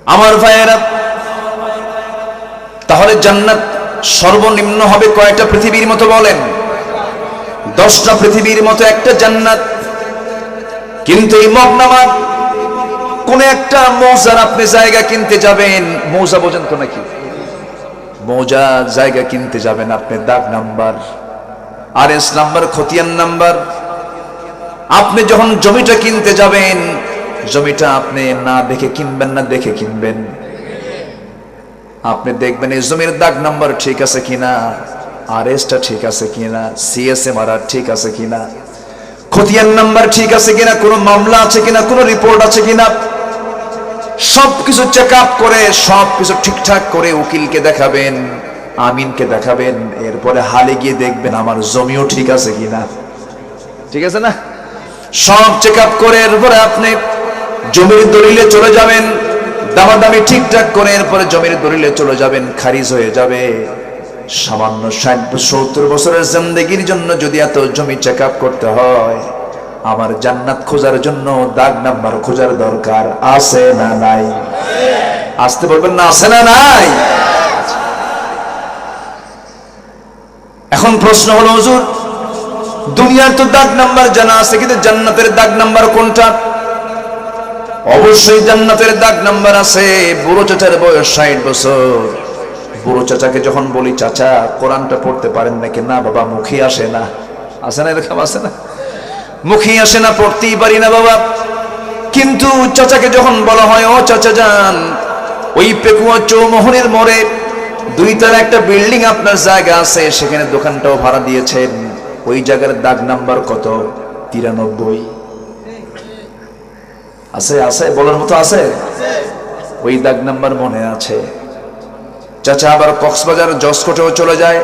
আমার ভাইয়েরা, তাহলে জান্নাত সর্বনিম্ন হবে কয়টা পৃথিবীর মতো বলেন? 10টা পৃথিবীর মতো একটা জান্নাত। কিন্তু এই মগনামা কোন একটা মৌজার আপনি জায়গা কিনতে যাবেন, মৌজা বোঝেন তো নাকি? মৌজা জায়গা কিনতে যাবেন আপনি, দাগ নাম্বার, RS নাম্বার, খতিয়ান নাম্বার। আপনি যখন জমিটা কিনতে যাবেন, জমিটা আপনি না দেখে কিনবেন না দেখে কিনবেন? আপনি দেখবেন এই জমির দাগ নাম্বার ঠিক আছে কিনা, RSটা ঠিক আছে কিনা, CSMR ঠিক আছে কিনা, খতিয়ান নাম্বার ঠিক আছে কিনা, কোনো মামলা আছে কিনা, কোনো রিপোর্ট আছে কিনা, সবকিছু চেক আপ করে সবকিছু ঠিকঠাক করে উকিলকে দেখাবেন, আমিনকে দেখাবেন। এরপরে হালে গিয়ে দেখবেন আমার জমিও ঠিক আছে কিনা। ঠিক আছে না? সব চেক আপ করে এরপরে আপনি জমির দলিলে চলে যাবেন, দামাদামি ঠিকঠাক করে এরপরে জমির দলিলে চলে যাবেন, খারিজ হয়ে যাবে। সামান্য 60-70 বছরের জিন্দেগির জন্য যদি এত জমি চেক আপ করতে হয়, আমার জান্নাত খোঁজার জন্য দাগ নাম্বার খোঁজার দরকার আছে না নাই? আসতে বলবেন না, আছে না নাই? এখন প্রশ্ন হলো, হুজুর দুনিয়ার তো দাগ নাম্বার জানা আছে, কিন্তু জান্নাতের দাগ নাম্বার কোনটা? অবশ্যই জান্নাতের দাগ নাম্বার আছে। বুড়ো চাচার বয়স 60 বছর। বুড়ো চাচাকে যখন বলি, চাচা কোরআনটা পড়তে পারেন নাকি? না বাবা, মুখে আসে না। আসে না? এরকম আছে না? মুখে আসে না, পড়তেই পারি না বাবা। কিন্তু চাচাকে যখন বলা হয়, ও চাচা যান, ওই পেকুয়া চৌমোহনের মোড়ে 2 তলা একটা বিল্ডিং আপনার জায়গা আছে, সেখানে দোকানটাও ভাড়া দিয়েছেন, ওই জায়গার দাগ নাম্বার কত? 93। আছে? আছে বলার মতো আছে? ওই দাগ নাম্বার মনে আছে। চাচা আবার কক্সবাজার জসকোটেও চলে যায়।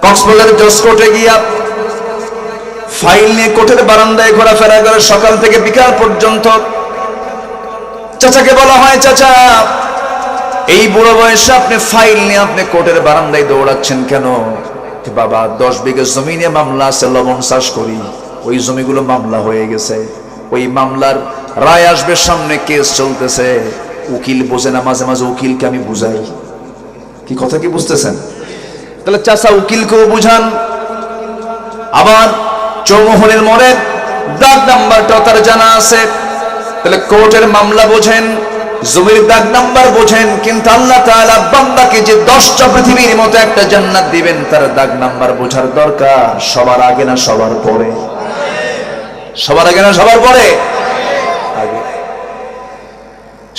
কক্সবাজার জসকোটে গিয়া ফাইল নিয়ে কোর্টের বারান্দায় ঘোরাফেরা করে সকাল থেকে বিকাল পর্যন্ত। চাচাকে বলা হয়, চাচা এই বুড়ো বয়সে আপনি ফাইল নিয়ে আপনি কোর্টের বারান্দায় দৌড়াচ্ছেন কেন? বাবা 10 বিঘা জমি নিয়ে মামলা আছে, লবণ চাষ করি, ওই জমিগুলো মামলা হয়ে গেছে, ওই মামলার রায় আসবে সামনে, কেস চলতেছে, উকিল বোঝে না, মাঝে মাঝে উকিলকে আমি বুঝাই। কি কথা কি বুঝতেছেন? তাহলে চাচা উকিলকেও বুঝান, আবার চৌমোহনের মোড়ের দাগ নাম্বারটাও তার জানা আছে। তাহলে কোর্টের মামলা বোঝেন, জমির দাগ নাম্বার বোঝেন, কিন্তু আল্লাহ তাআলা বান্দাকে যে 10টা পৃথিবীর মতো একটা জান্নাত দিবেন, তার দাগ নাম্বার বোঝার দরকার। সবার আগে না সবার পরে? সবার আগে না সবার পরে? আগে।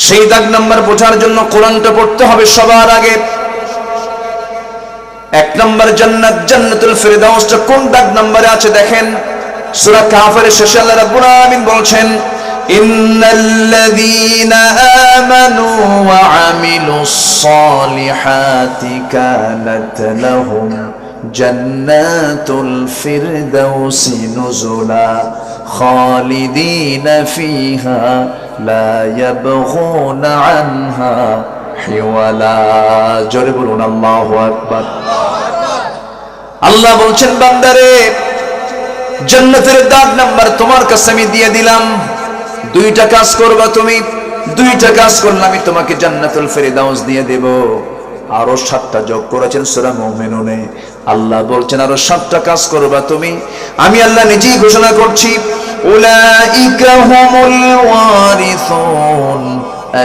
সেই দাগ নাম্বার বোঝার জন্য কোরআনটা পড়তে হবে সবার আগে। 1 নম্বর জান্নাত, জান্নাতুল ফিরদাউসটা কোন দাগ নম্বরে আছে দেখেন। সূরা কাফের শেষে আল্লাহ রাব্বুল আলামিন বলছেন, ইন্নাল্লাযীনা আমানু ওয়া আমিলুস সালিহাতি কানাত লাহুম জান্নাতুল ফিরদাউসি নুজুলা খালিদিনা ফিহা লা ইয়াবগুনা আনহা হিওয়ালা। জোরে বলুন আল্লাহু আকবার। আল্লাহ বলছেন, বান্দারে জান্নাতের দাগ নাম্বার তোমার কাছে আমি দিয়ে দিলাম। 2টা কাজ করবা তুমি, 2টা কাজ করলে আমি তোমাকে জান্নাতুল ফিরদাউস দিয়ে দেব। আরো 7টা যোগ করেছেন সূরা মুমিনুনে। আল্লাহ বলছেন আরো 7টা কাজ করবা তুমি, আমি আল্লাহ নিজেই ঘোষণা করছি, উলাইকা হুমুল ওয়ারিসুন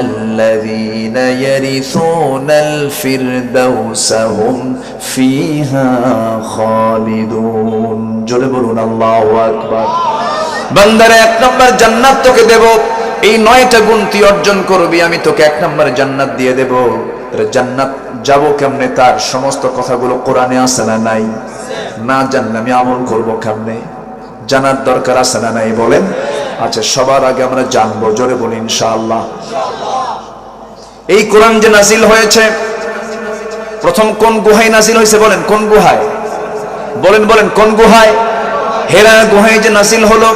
الذين يرثون الفردوس هم فيها خالدون। জোরে বলুন আল্লাহু আকবার। বান্দারে 1 নম্বর জান্নাত তোকে দেব, এই 9টা গুণ তুই অর্জন করবি, আমি তোকে 1 নম্বর জান্নাত দিয়ে দেব। জান্নাত যাব কেমনে, তার সমস্ত কথাগুলো কোরআনে আছে না নাই? না জানলে আমি আমল করব কেমনে? জানার দরকার আছে না নাই বলেন? আচ্ছা, সবার আগে আমরা জানবো, জোরে বলি ইনশাআল্লাহ। এই কোরআন যে নাজিল হয়েছে, প্রথম কোন গুহায় নাজিল হয়েছে বলেন? কোন গুহায়? বলেন বলেন, কোন গুহায়? হেরা গুহায় যে নাজিল হলো।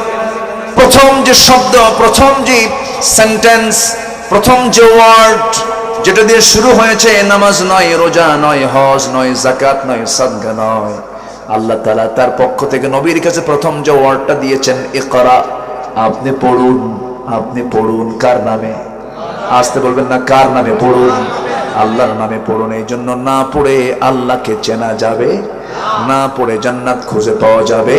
প্রথম যে শব্দ, প্রথম যে সেন্টেন্স, প্রথম যে ওয়ার্ড যেটা দিয়ে শুরু হয়েছে, নামাজ নয়, রোজা নয়, হজ নয়, যাকাত নয়, সাদকা নয়, আল্লাহ তাআলা তার পক্ষ থেকে নবীর কাছে প্রথম যে ওয়ার্ডটা দিয়েছেন, ইকরা, আপনি পড়ুন, আপনি পড়ুন। কার নামে? আসতে বলবেন না, কার নামে পড়ুন? আল্লাহর নামে পড়ুন। এই জন্য না পড়ে আল্লাহকে চেনা যাবে না, পড়ে জান্নাত খুঁজে পাওয়া যাবে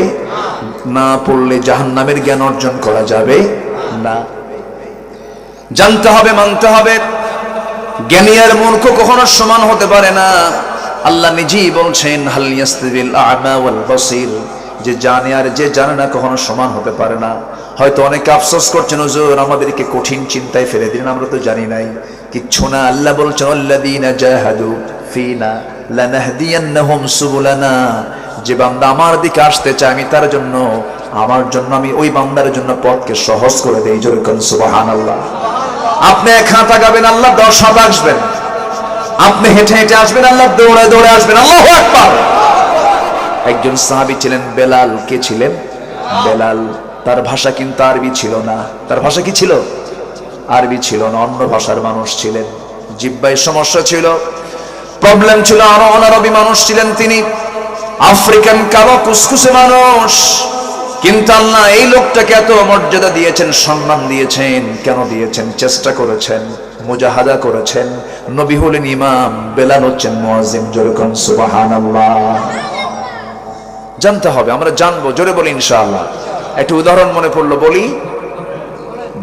না, পড়লে জাহান্নামের জ্ঞান অর্জন করা যাবে না। জানতে হবে, মানতে হবে। জ্ঞানী আর মূর্খ কখনো সমান হতে পারে না। আল্লাহ নিজেই বলছেন, হাল ইয়াস্তাবিল আ'মা ওয়াল বাসীর, যে জানে আর যে জানে না কখনো সমান হতে পারে না। হয়তো অনেকে আফসোস করছেন, হুজুর আমাদেরকে কঠিন চিন্তায় ফেলে দিলেন, আমরা তো জানি নাই কিচ্ছু না। আল্লাহ বলছেন, আল্লাযীনা জাহাদু ফিনা লানাহদিয়ান্নাহুম সুবুলানা, যে বান্দা আমার দিকে আসতে চায় আমি তার জন্য, আমার জন্য আমি ওই বান্দার জন্য পথকে সহজ করে দেই। জোরে কোন সুবহানাল্লাহ। আপনি এক হাত আগাবেন, আল্লাহ 10 হাত আসবেন। আপনি হেঁটে হেঁটে আসবেন, আল্লাহ দৌড়ে দৌড়ে আসবেন। আল্লাহু আকবার। একজন সাহাবী ছিলেন বেলাল। কে ছিলেন? বেলাল। তার ভাষা কিন্তু আরবি ছিল না। তার ভাষা কি ছিল? আরবি ছিল না, অন্য ভাষার মানুষ ছিলেন। জিহ্বায় সমস্যা ছিল, প্রবলেম ছিল। আরো অনারবি মানুষ ছিলেন তিনি, আফ্রিকান কালো কুসকুসে মানুষ। কিন্তু আল্লাহ এই লোকটাকে এত মর্যাদা দিয়েছেন, সম্মান দিয়েছেন। কেন দিয়েছেন? চেষ্টা করেছেন, মুজাহাদা করেছেন। নবী হলেন ইমাম, বেলাল হচ্ছেন মুয়াজ্জিন। জোরে কোন সুবহানাল্লাহ। জানতে হবে, আমরা জানবো। জোরে বলি ইনশাআল্লাহ। একটা উদাহরণ মনে পড়লো,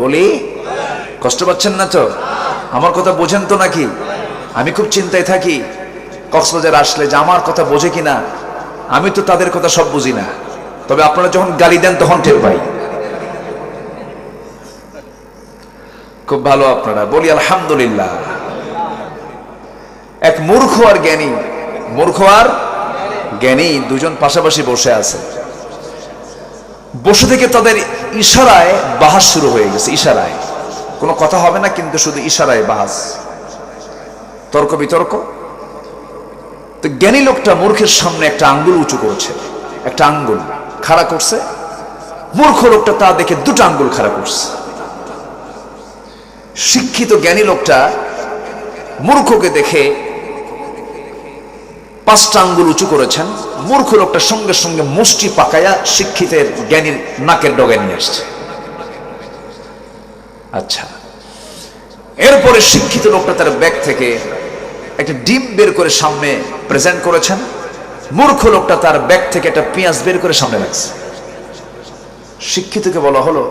বলি। কষ্ট পাচ্ছেন না তো? আমার কথা বোঝেন তো নাকি? আমি খুব চিন্তায় থাকি কক্সবাজার আসলে, যে আমার কথা বোঝে কিনা। আমি তো তাদের কথা সব বুঝি না, তবে আপনারা যখন গালি দেন তখন টের পাই। খুব ভালো আপনারা, বলি আলহামদুলিল্লাহ। এক মূর্খ আর জ্ঞানী, মূর্খ আর জ্ঞানী দুজন পাশাপাশি বসে আছে। বসে থেকে তাদের ইশারায় বাহাস শুরু হয়ে গেছে। ইশারায় কোনো কথা হবে না, কিন্তু শুধু ইশারায় বাহাস, তর্ক বিতর্ক। তো জ্ঞানী লোকটা মূর্খের সামনে একটা আঙ্গুল উঁচু করছে, একটা আঙ্গুল খাড়া করছে। মূর্খ লোকটা তা দেখে দুটো আঙ্গুল খাড়া করছে। শিক্ষিত জ্ঞানী লোকটা মূর্খকে দেখে 5টা আঙ্গুল উঁচু করেছেন। মূর্খ লোকটা সঙ্গে সঙ্গে মুষ্টি পাকায়া শিক্ষিতের জ্ঞানীর নাকের ডগায় নিয়ে আসছে। আচ্ছা, এরপরে শিক্ষিত লোকটা তার ব্যাগ থেকে একটা ডিম বের করে সামনে প্রেজেন্ট করেছেন। মূর্খ লোকটা তার ব্যাগ থেকে একটা পেঁয়াজ বের করে সামনে রাখছে। শিক্ষিতকে বলা হলো,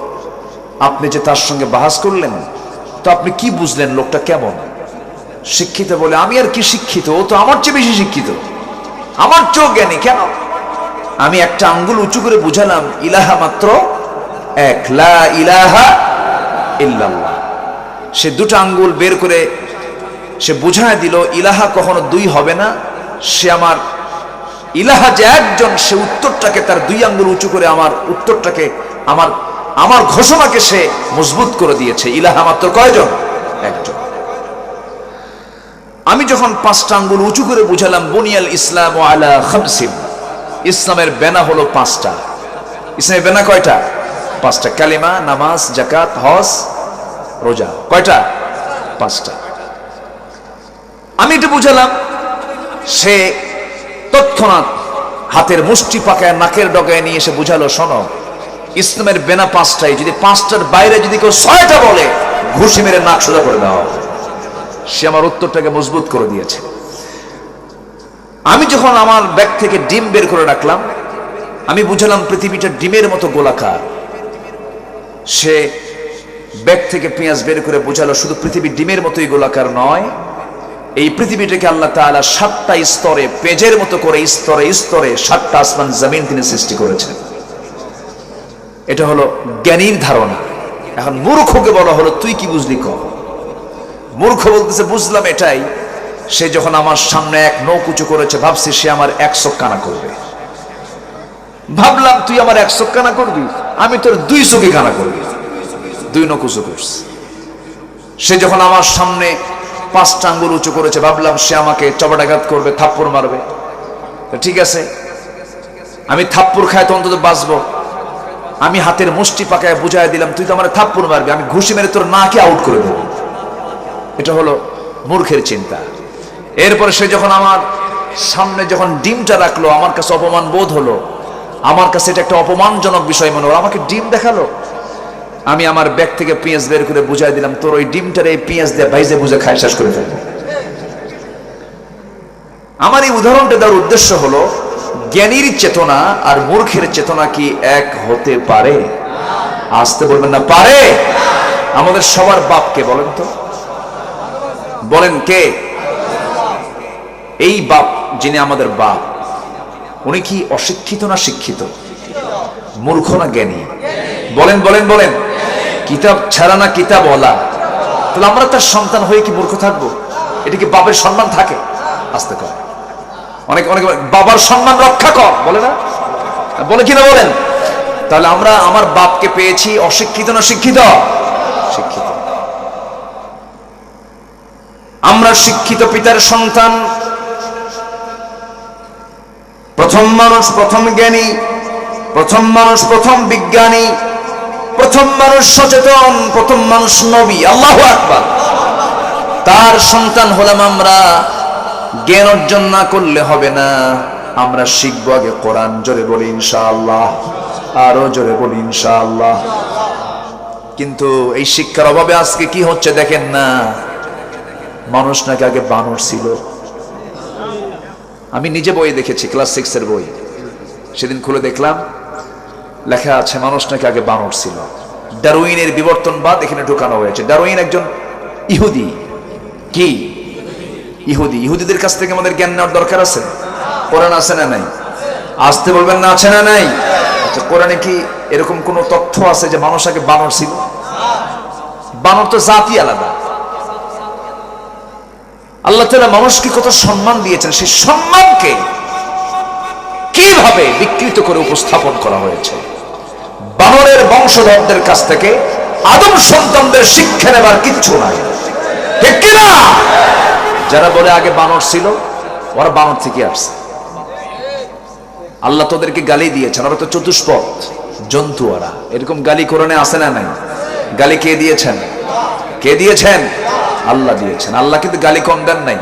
আপনি যে তার সঙ্গে বাহাস করলেন, তো আপনি কি বুঝলেন লোকটা কেমন? শিক্ষিত বলে, আমি আর কি শিক্ষিত, ও তো আমার চেয়ে বেশি শিক্ষিত, আমার চেয়েও জ্ঞানী। কেন? আমি একটা আঙ্গুল উঁচু করে বুঝালাম ইলাহা মাত্র এক, লা ইলাহা ইল্লাল্লাহ। সে দুটো আঙ্গুল বের করে সে বুঝায় দিল ইলাহা কখনো 2 হবে না। সে আমার ইলাহা যে একজন, সে উত্তরটাকে তার 2 আঙ্গুল উঁচু করে আমার উত্তরটাকে, আমার ঘোষণাকে সে মজবুত করে দিয়েছে। ইলাহা মাত্র কয়জন? একজন। আমি যখন 5টা আঙ্গুল উঁচু করে বুঝালাম বুনিয়াল ইসলাম আলা খামসিন, ইসলামের বেনা হলো 5টা। ইসলামের বেনা কয়টা? 5টা। কালিমা, নামাজ, যাকাত, হজ, রোজা। কয়টা? 5টা। আমি এটা বুঝালাম, সে তৎক্ষণাৎ হাতের মুষ্টি পাকায় নাকের ডগায় নিয়ে এসে বুঝালো, শোনো, ইসলামের বেনা 5টাই, যদি 5টার বাইরে যদি কেউ 6টা বলে, ঘুষি মেরে নাক সোজা করে দেওয়া হবে। সে আমার উত্তরটাকে মজবুত করে দিয়েছে। আমি যখন আমার ব্যাগ থেকে ডিম বের করে রাখলাম, আমি বুঝালাম পৃথিবীটা ডিমের মতো গোলাকার। সে ব্যাগ থেকে পেঁয়াজ বের করে বুঝালো, শুধু পৃথিবী ডিমের মতোই গোলাকার নয়, এই পৃথিবীটাকে আল্লাহ তাআলা 7টা স্তরে, পেজের মতো করে স্তরে স্তরে 7টা আসমান জমিন তিনি সৃষ্টি করেছেন। এটা হলো জ্ঞানীর ধারণা। এখন মূর্খকে বলা হলো, তুই কি বুঝলি কর। মূর্খ বলতেছে, বুঝলাম এটাই, সে যখন আমার সামনে এক নখ উঁচু করেছে, ভাবছি সে আমার 1 চোখ কানা করবে। ভাবলাম তুই আমার 1 চোখ কানা করবি, আমি তোর 2 চোখে কানা করবি। 2 নখ উঁচু করছে। সে যখন আমার সামনে 5টা আঙ্গুল উঁচু করেছে, ভাবলাম সে আমাকে চপাটাঘাত করবে, থাপ্পড় মারবে। ঠিক আছে, আমি থাপ্পড় খাই তো অন্তত বাঁচবো। আমি হাতের মুষ্টি পাকায় বুঝাই দিলাম, তুই তো আমার থাপ্পড় মারবি, আমি ঘুষি মেরে তোর নাকে আউট করে দেবো। এটা হলো মূর্খের চিন্তা। এরপরে সে যখন আমার সামনে যখন ডিমটা রাখলো, আমার কাছে অপমান বোধ হলো। আমার কাছে এটা একটা অপমানজনক বিষয় মনে হলো। আমাকে ডিম দেখালো, আমি আমার ব্যাগ থেকে পেঁয়াজ বের করে বুঝাই দিলাম, তোর ওই ডিমটার এই পেঁয়াজ দিয়ে ভাইজে বুঝে খাই শেষ করে ফেলবে। আমার এই উদাহরণটা দেওয়ার উদ্দেশ্য হলো, জ্ঞানীর চেতনা আর মূর্খের চেতনা কি এক হতে পারে? আসতে বলবেন না পারে। আমাদের সবার বাপকে বলেন তো, বলেন কে এই বাপ? যিনি আমাদের বাপ, উনি কি অশিক্ষিত না শিক্ষিত? মূর্খ না জ্ঞানী? বলেন বলেন বলেন। কিতাব ছাড়া না কিতাবওয়ালা? তাহলে আমরা তার সন্তান হয়ে কি মূর্খ থাকবো? এটা কি বাপের সম্মান থাকে? আসতে কর। অনেক অনেক বাবার সম্মান রক্ষা কর বলে না, বলে কিনা বলেন? তাহলে আমরা আমার বাপকে পেয়েছি অশিক্ষিত না শিক্ষিত? শিক্ষিত। আমরা শিক্ষিত পিতার সন্তান। প্রথম মানুষ প্রথম জ্ঞানী, প্রথম মানুষ প্রথম বিজ্ঞানী, প্রথম মানুষ সচেতন, প্রথম মানুষ নবী। আল্লাহু আকবার। তার সন্তান হলাম আমরা। জ্ঞান অর্জন না করলে হবে না, আমরা শিখবো আগে কোরআন। জোরে বলি ইনশাআল্লাহ, আরো জোরে বলি ইনশাআল্লাহ। কিন্তু এই শিক্ষার অভাবে আজকে কি হচ্ছে দেখেন না, মানুষ নাকি আগে বানর ছিল। আমি নিজে বই দেখেছি, ক্লাস 6 এর বই, সেদিন খুলে দেখলাম লেখা আছে মানুষ নাকি আগে বানর ছিল। ডারউইনের বিবর্তনবাদ এখানে ঢোকানো হয়েছে। ডারউইন একজন ইহুদি। কি ইহুদি? ইহুদিদের কাছ থেকে আমাদের জ্ঞান নেওয়ার দরকার আছে? কোরআন আছে না নাই? আসতে বলবেন না আছে না নাই? আচ্ছা, কোরআনে কি এরকম কোন তথ্য আছে যে মানুষ আগে বানর ছিল? বানর তো জাতি আলাদা। আল্লাহ তাআলা মানুষকে কত সম্মান দিয়েছেন, সেই সম্মানকে কিভাবে বিকৃত করে উপস্থাপন করা হয়েছে। বানরের বংশধরদের কাছ থেকে আদম সন্তানদের শিক্ষা নেবার কিচ্ছু নাই, ঠিক কিনা? যারা বলে আগে বানর ছিল, ওরা বানর থেকে আসছে। আল্লাহ তোদেরকে গালি দিয়েছেন, ওরা তো চতুষ্পদ জন্তু। ওরা এরকম গালি কোরআনে আছে না নাই? গালি কে দিয়েছেন? কে দিয়েছেন? আল্লাহ দিয়েছেন। আল্লাহ কিন্তু গালি কম দেন নাই।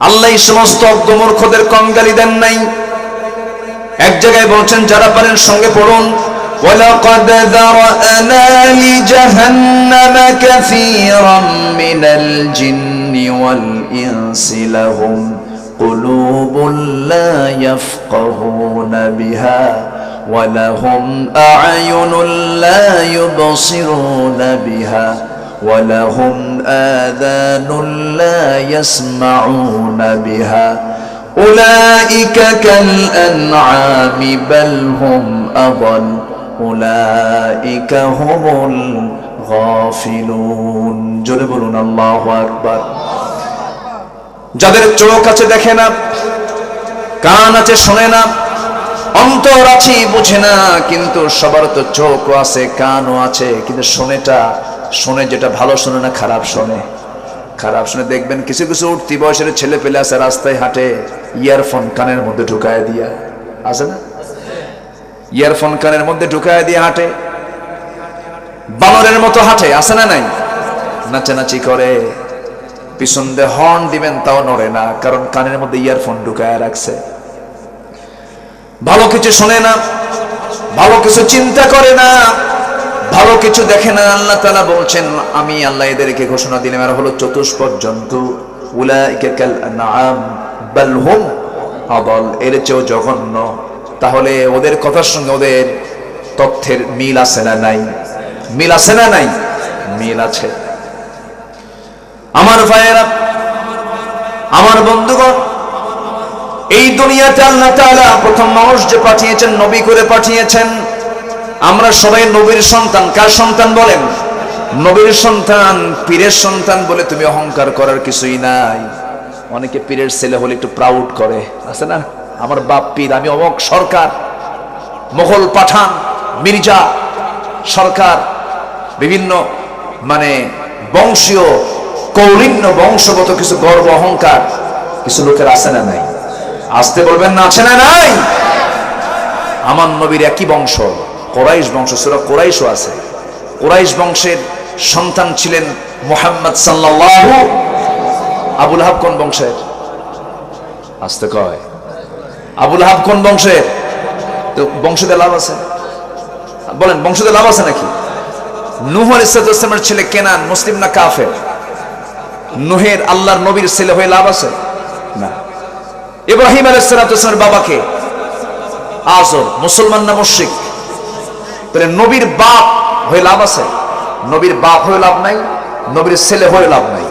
আল্লাহ এই সমস্ত অজ্ঞমূর্খদের কম গালি দেন নাই। এক জায়গায় বলছেন, যারা পারেন সঙ্গে পড়ুন, وَلَقَدْ ذَرَأْنَا لِجَهَنَّمَ كَثِيرًا مِنَ الْجِنِّ وَالْإِنسِ لَهُمْ قُلُوبٌ لَا يَفْقَهُونَ بِهَا وَلَهُمْ أَعْيُنٌ لَا يُبْصِرُونَ بِهَا وَلَهُمْ آذَانٌ لَا يَسْمَعُونَ بِهَا أُولَئِكَ كَالْأَنْعَامِ بَلْ هُمْ أَضَلُّ أُولَئِكَ هُمُ الْغَافِلُونَ। জোরে বলুন আল্লাহু আকবার। যাদের চোখ আছে দেখে না, কান আছে শোনে না, অন্তর আছে বুঝে না, কিন্তু সবার তো চোখও আছে কানও আছে, কিন্তু শোনে যেটা ভালো শোনে না, খারাপ শোনে। খারাপ শুনে দেখবেন কিছু কিছু উঠতি বয়সের ছেলে পেলে আছে, রাস্তায় হাঁটে ইয়ারফোন কানের মধ্যে ঢুকায় দিয়া, আছে না? ইয়ারফোন কানের মধ্যে ঢুকায় দিয়ে হাঁটে, বানরের মতো হাঁটে, আছে না নাই? নাচানাচি করে, পিছন দিয়ে হর্ন দিবেন তাও নড়ে না, কারণ কানের মধ্যে ইয়ারফোন ঢুকায় রাখছে। ভালো কিছু শোনে না, ভালো কিছু চিন্তা করে না, ভালো কিছু দেখে না। আল্লাহ তাআলা বলছেন, আমি আল্লাহ এদেরকে ঘোষণা দিলাম, এরা হলো চতুষ্পদ জন্তু। উলাইকা কাল আনআম বাল হুম আদাল, এর চেয়েও জঘন্য। তাহলে ওদের কথার সঙ্গে ওদের তথ্যের মিল আছে না নাই? মিল আছে না নাই? মিল আছে। আমার ভাইয়েরা, আমার বন্ধুগণ, এই দুনিয়াতে আল্লাহ তাআলা প্রথম মানুষ যে পাঠিয়েছেন, নবী করে পাঠিয়েছেন। আমরা সবাই নবীর সন্তান। কার সন্তান বলেন? নবীর সন্তান। পীরের সন্তান বলে তুমি অহংকার করার কিছুই নাই। অনেকে পীরের ছেলে হলে একটু প্রাউড করে, আছে না? আমার বাপ পীর, আমি অমক সরকার, মোগল পাঠান, মির্জা সরকার, বিভিন্ন বংশীয় কৌলিন্য বংশগত কিছু গর্ব অহংকার কিছু লোকের আছে না নাই? আসতে বলবেন না আছে না নাই? আমার নবীর একই বংশ, কোরাইশ বংশ। সূরা কোরাইশও আছে। কোরাইশ বংশের সন্তান ছিলেন মুহাম্মদ সাল্লাল্লাহু। আবু লাহাব কোন বংশের? আসতে কয়, আবু লাহাব কোন বংশের? তো বংশে লাভ আছে? বলেন বংশতে লাভ আছে নাকি? নূহ আলাইহিস সালামের ছেলে কেনান মুসলিম না কাফের? নূহের আল্লাহর নবীর ছেলে হয়ে লাভ আছে না। ইব্রাহিম আলাইহিস সালামের বাবাকে আযর মুসলমান না মুশরিক? তাহলে নবীর বাপ হয়ে লাভ আছে? নবীর বাপ হয়ে লাভ নাই, নবীর ছেলে হয়ে লাভ নাই।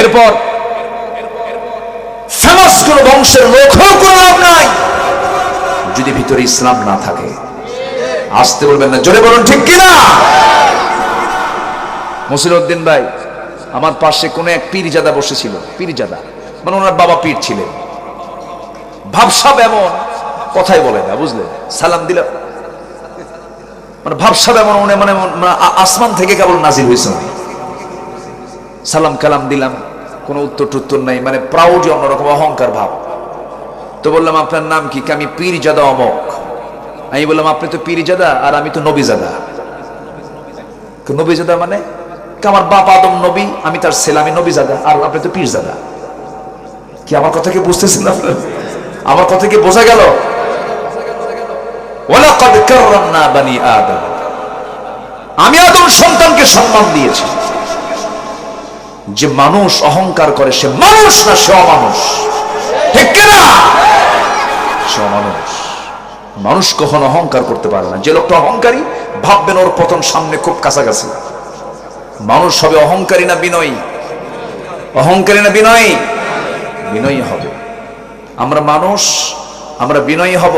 এরপর ফেমাস কোন বংশের লোক হয়েও কোনো লাভ নাই যদি ভিতরে ইসলাম না থাকে। আসতে বলবেন না, জোরে বলুন ঠিক কিনা? মসিরউদ্দিন ভাই, আমার পাশে কোন এক পীরজাদা বসেছিল, পীরজাদা মানে ওনার বাবা পীর ছিলেন। ভাবসাব এমন, কথাই বলে না, বুঝলেন? সালাম দিল মানে ভাবসাব এমন, মানে আসমান থেকে কেবল নাজিল হয়েছে। সালাম কালাম দিলাম, কোনো উত্তর টুত্তর নাই, মানে প্রাউড, অন্যরকম অহংকার ভাব। তো বললাম আপনার নাম কি? আমি পীরজাদা অমক। আমি বললাম আপনি তো পীরজাদা আর আমি তো নবীজাদা। নবীজাদা মানে আমার বাপ আদম নবী, আমি তার ছেলে, আমি নবীজাদা, আর আপনি তো পীরজাদা। কি আমার কথা কি বুঝতেছেন আপনার? আমার কথা কি বোঝা গেল? ওয়ালাকাদ কাররামনা বানি আদম, আমি আদম সন্তানকে সম্মান দিয়েছি। যে মানুষ অহংকার করে সে মানুষ না, সে অমানুষ, ঠিক কিনা? সে অমানুষ। মানুষ কখনো অহংকার করতে পারে না। যে লোকটা অহংকারী, ভাববেন ওর পতন সামনে খুব কাছাকাছি। মানুষ হবে অহংকারী না বিনয়ী? অহংকারী না বিনয়ী? বিনয়ী হবে। আমরা মানুষ, আমরা বিনয়ী হব,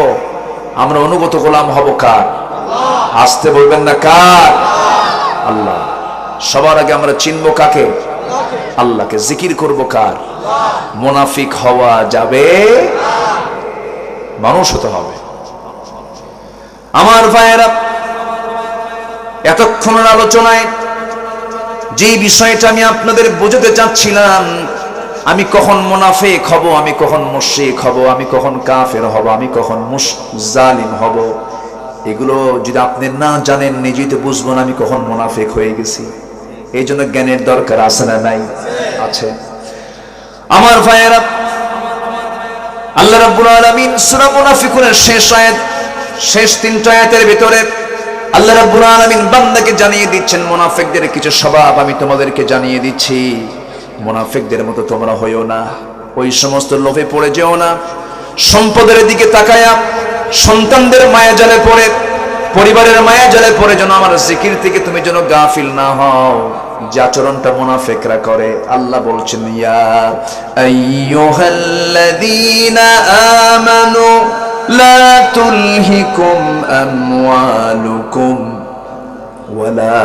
আমরা অনুগত গোলাম হব কার? আসতে বলবেন না কার? আল্লাহ। সবার আগে আমরা চিনব কাকে? আল্লাহকে। জিকির করব কার? মুনাফিক হওয়া যাবে, মানুষ হতে হবে। আমার ভাইয়েরা, এতক্ষণের আলোচনায় যে বিষয়টা আমি আপনাদের বোঝাতে চাচ্ছিলাম, আমি কখন মুনাফিক হব, আমি কখন মুশরিক হব, আমি কখন কাফের হব, আমি কখন জালিম হব, এগুলো যদি আপনি না জানেন, নিজেই তো বুঝবেন আমি কখন মুনাফিক হয়ে গেছি। এই জন্য জ্ঞানের দরকার আছে না নাই? আছে। আমার ভাইয়েরা, আল্লাহ রাব্বুল আলামিন সূরা মুনাফিকুনের শেষ আয়াত, শেষ তিনটা আয়াতের ভিতরে আল্লাহ রাব্বুল আলামিন বান্দাকে জানিয়ে দিচ্ছেন মুনাফিকদের কিছু স্বভাব আমি তোমাদেরকে জানিয়ে দিচ্ছি। মুনাফিকদের মতো তোমরা হইও না, ওই সমস্ত লোভে পড়ে যেও না, সম্পদের দিকে তাকায়া সন্তানদের মায়া জালে পড়ে, পরিবারের মায়া জালে পড়ে যেন আমার জিকির থেকে তুমি যেন গাফিল না হও, যে আচরণটা মুনাফিকরা করে। আল্লাহ বলছেন, ইয়া আইয়ুহাল্লাযীনা আমানু লা তুলহিকুম আমওয়ালুকুম ওয়ালা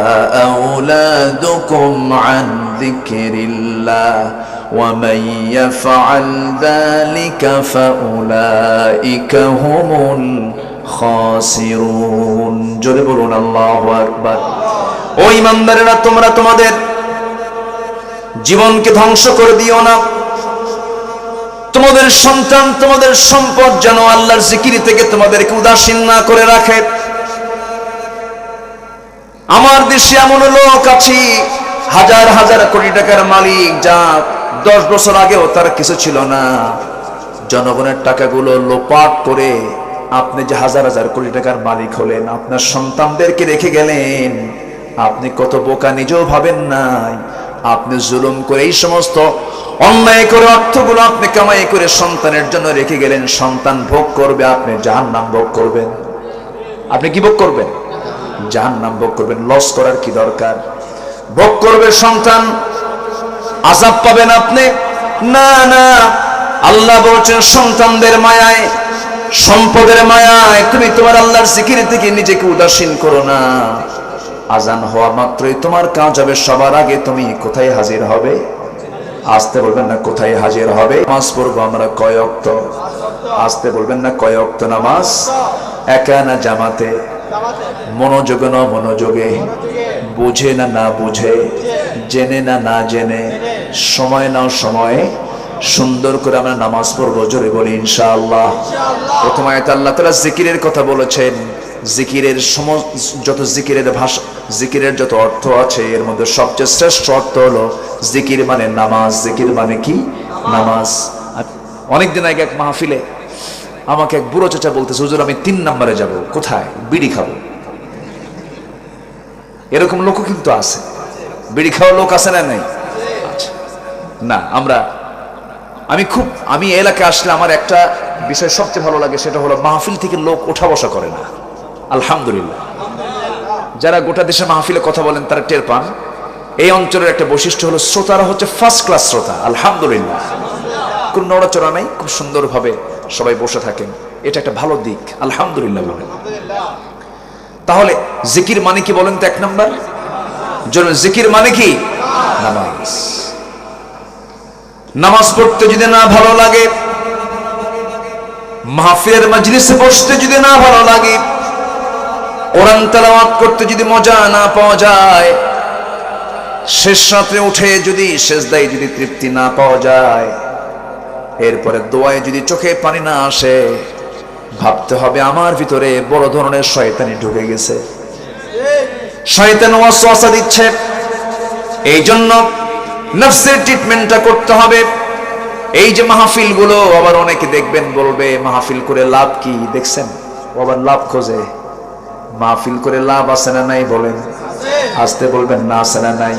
আওলাদুকুম আন যিকরিল্লাহ ওয়া মান ইয়াফআল যালিকা ফাউলাইকা হুমুল খাসিরুন। জোরে বলুন আল্লাহু আকবার। ও ঈমানদারেরা, তোমরা তোমাদের জীবনকে ধ্বংস করে দিও না। তোমাদের সন্তান, তোমাদের সম্পদ যেন আল্লাহর জিকির থেকে তোমাদেরকে উদাসীন না করে রাখে। আমার দেশে এমন লোক আছে, হাজার হাজার কোটি টাকার মালিক, যা 10 বছর আগেও তার কিছু ছিল না। জনগণের টাকাগুলো লোপাট করে আপনি যে হাজার হাজার কোটি টাকার মালিক হলেন, আপনার সন্তানদেরকে রেখে গেলেন। আপনি কত বোকা, নিজেও ভাবেন নাই। আপনি জুলুম করে এই সমস্ত অন্যায় করে অর্থগুলো আপনি কামাই করে সন্তানের জন্য রেখে গেলেন। সন্তান ভোগ করবে, আপনি জাহান্নাম ভোগ করবেন। আপনি কি ভোগ করবেন? জাহান্নাম ভোগ করবেন। লস করার কি দরকার? ভোগ করবে সন্তান, আযাব পাবেন আপনি। না না, আল্লাহ বলছেন সন্তানদের মায়ায়, সম্পদের মায়ায় তুমি তোমার আল্লাহর জিকির থেকে নিজেকে উদাসীন করো না। আজান হওয়া মাত্রই তোমার কাজ হবে, সবার আগে তুমি কোথায় হাজির হবে? আসতে বলবেন না কোথায় হাজির হবে? নামাজ পড়বো আমরা কয় ওয়াক্ত? আসতে বলবেন না কয় ওয়াক্ত নামাজ? একা না জামাতে? মনোযোগে না মনোযোগে? বুঝে না না বুঝে? জেনে না না জেনে? সময় নাও সময়ে সুন্দর করে আমরা নামাজ পড়বো। জোরে বলি ইনশাআল্লাহ। প্রথম আয়াতে আল্লাহ তাআলা জিকিরের কথা বলেছেন। জিকিরের যত জিকিরের ভাষা, জিকিরের যত অর্থ আছে, এর মধ্যে সবচেয়ে শ্রেষ্ঠ অর্থ হলো জিকির মানে নামাজ। জিকির মানে কি? নামাজ। অনেকদিন আগে এক মাহফিলে আমাকে এক বুড়ো চাচা বলতেছে, হুজুর আমি 3 নম্বরে যাব। কোথায়? বিড়ি খাবো। এরকম লোকও কিন্তু আছে, বিড়ি খাওয়ার লোক আছে না নাই? আচ্ছা, না আমি এলাকায় আসলে আমার একটা বিষয় সবচেয়ে ভালো লাগে, সেটা হলো মাহফিল থেকে লোক ওঠা বসা করে না। আলহামদুলিল্লাহ, যারা গোটা দেশে মাহফিলে কথা বলেন তারা টের পান। এই অঞ্চলের একটা বৈশিষ্ট্য হলো শ্রোতারা হচ্ছে ফার্স্ট ক্লাস শ্রোতা। আলহামদুলিল্লাহ, কোন নড়াচড়া নাই, খুব সুন্দরভাবে সবাই বসে থাকেন, এটা একটা ভালো দিক। আলহামদুলিল্লাহ বলেন। তাহলে জিকির মানে কি বলেন তো? 1 নাম্বার জিকির মানে কি? নামাজ। নামাজ পড়তে যদি না ভালো লাগে, মাহফিলের মজলিসে বসতে যদি না ভালো লাগে, কোরআন তেলাওয়াত করতে যদি মজা না পাওয়া যায়, শেষ রাতে উঠে যদি সেজদায় যদি তৃপ্তি না পাওয়া যায়, এরপরে দোয়ায় যদি চোখে পানি না আসে, ভাবতে হবে আমার ভিতরে বড় ধরনের শয়তানি ঢুকে গেছে, শয়তান ওয়াসওয়াসা দিচ্ছে। এই জন্য নফসের ট্রিটমেন্টটা করতে হবে। এই যে মাহফিল গুলো, আবার অনেকে দেখবেন বলবে মাহফিল করে লাভ কি? দেখছেন, ও আবার লাভ খোঁজে। মাহফিল করে লাভ আছে না নাই বলেন? আসতে বলবেন না, আছে না নাই?